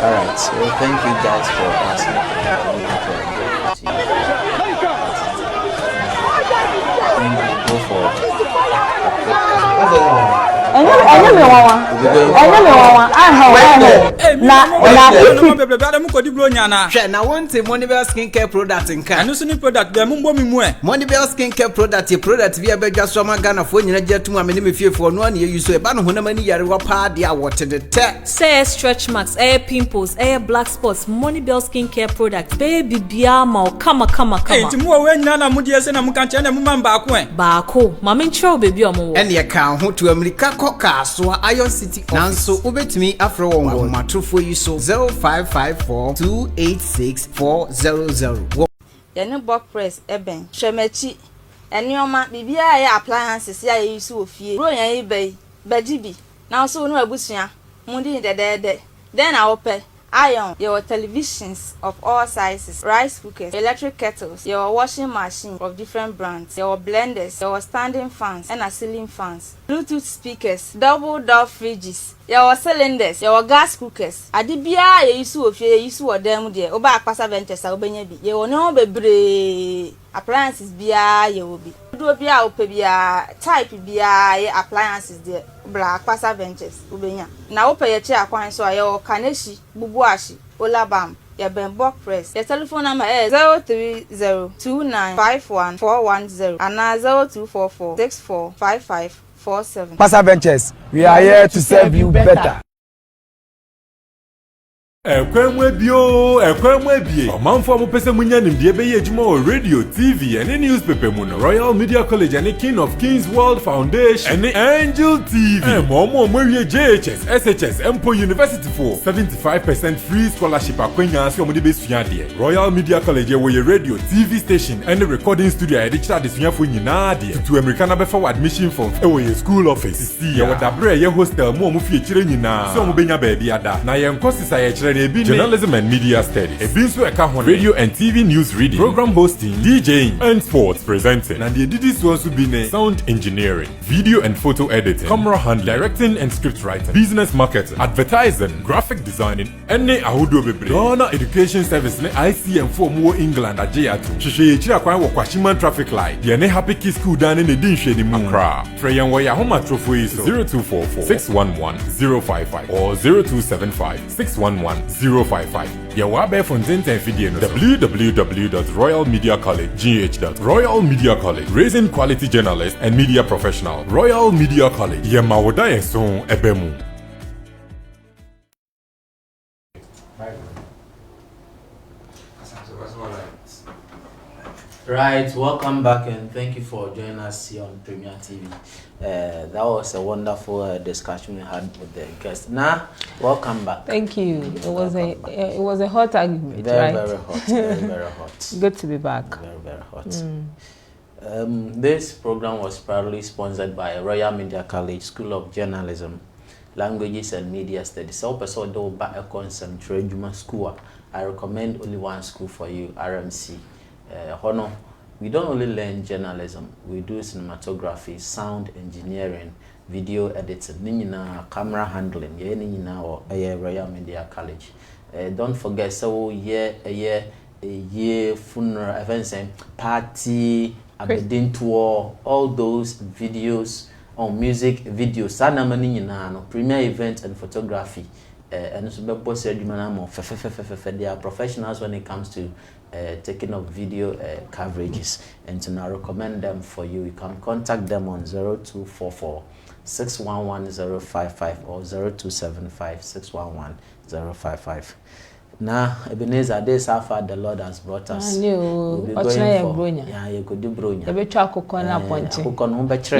Alright, so thank you guys for asking. Go for Now one thing Monibel skincare product in can. No suni product be mumbo mi mu e. Monibel skincare product via beja soma Ghana for nyina jetu amene me fie for no an ye use e ba no honam ani yare wa pa dia water the te. Say stretch marks, pimples, black spots, Monibel skincare product. Baby bia ma kama. Hey, ti mu we nyina na mu die se na mu kan che na mu man ba ko e. Ba ko, ma me nchro baby o mo. Ene ye kan ho to America koka so Iron City nanso ubetumi afro won matrofo yi so 0554286400. Yene box press eben hwemachi enioma bibia ya appliances ya use ofie bro yan ebei bajibi na so no abusua mundi de then I open iron, your televisions of all sizes, rice cookers, electric kettles, your washing machine of different brands, your blenders, your standing fans and ceiling fans, Bluetooth speakers, double door fridges, your cylinders, your gas cookers. Adibia ye use of ye use of them there. Oba akpasa ventures obenya bi. Ye no bebre appliances bia ye obi. Do bia opebia type bia ye appliances there. Bla akpasa ventures obenya. Na ope ye che akwan so ye Kaneshi, Bubuashi, Olabam, your Benbok Press. Your telephone number is 03029514110 and 0244645547. Pasa Ventures, we are here to serve you better. Ekwemwe bie. Omanfo mo pese munya nimdie be yejuma o radio, TV and newspaper mu no Royal Media College and King of Kings World Foundation and Angel TV. Momo mwe JHS, SHS, Empo University for 75% free scholarship akwenya so mo de besua de. Royal Media College we radio, TV station and recording studio e digital desua fo nyina de. To American be for admission form e we school office. See ya wadabre ye hostel mo fie kire nyina. So mo benya ba bia da. Na ye nkosisa ye kire journalism and media studies. Radio and TV news reading, program hosting, DJing, and sports presenting. And the editors also be sound engineering, video and photo editing, camera handling, directing and script writing, business marketing, advertising, graphic designing, and ahudo bebre. Ghana Education Service ICM for more England Ajayatu. Shishe chira kwa Kwashiman traffic light. Yene happy kiss school down in the Dinshe di Accra. Freyan waya home trophy is 0244 611 055 or 0275 611 055. Yawabe Fontaine Video www.royalmediacollegegh. Royal Media College, raising quality journalists and media professionals. Royal Media College. Yemawoda Yeson Ebemu. Right, welcome back and thank you for joining us here on Premier TV. That was a wonderful discussion we had with the guests. Now, welcome back. Thank you. It was a hot argument, very, right? Very hot. Very, very hot. Good to be back. Very, very hot. This program was proudly sponsored by Royal Media College School of Journalism, Languages and Media Studies. So, person do back a concentrate Juma school. I recommend only one school for you, RMC. Honor, we don't only learn journalism, we do cinematography, sound engineering, video editing, camera handling, or Royal Media College. Don't forget, so a year funeral events and party, abedin tour, all those videos on music videos, premier event and photography. And so they are professionals when it comes to taking of video coverages, and to now recommend them for you. You can contact them on 0244 611 055 or 0275 611 055. Now, Ebenezer, this how far the Lord has brought us. We'll be going for, you could do bronya.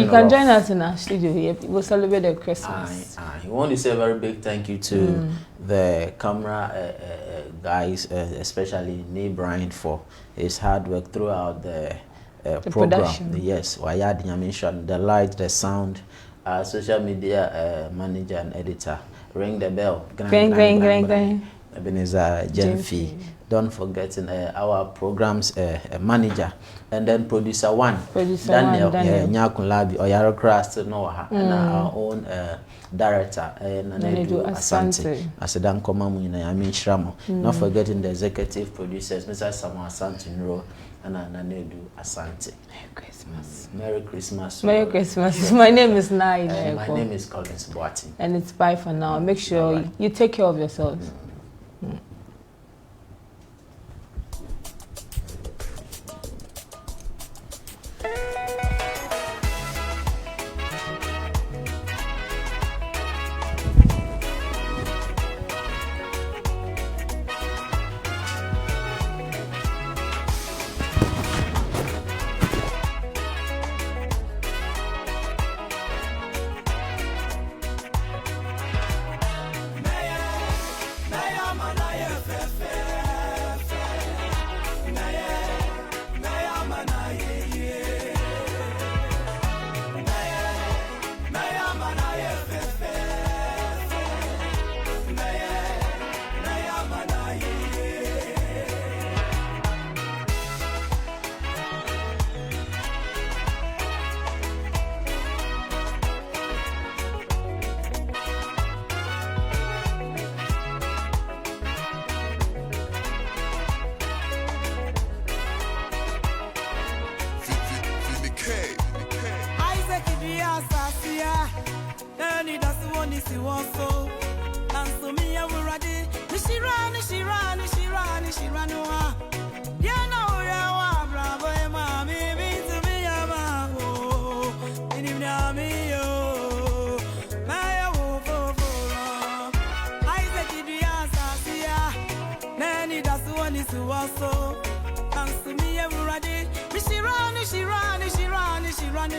You can join us in our studio here. We'll celebrate the Christmas. I want to say a very big thank you to the camera guys, especially Neil Bryan, for his hard work throughout the program. Production. Yes, the light, the sound, social media manager and editor. Ring the bell. Gang. Ebenezer Jenfi. Don't forget our programs manager, and then producer one, Daniel. Nyakulabi Oyaro Christ and our own director Nanedu Asante. Asedan Komamu Yamin Shramo. Not forgetting the executive producers, Mr. Samuel Asante Nro and Nanedu Asante. Merry Christmas. Merry Christmas. Merry Christmas. My name is Nai. My name is Collins Boati. And it's bye for now. Make sure you take care of yourselves. She run.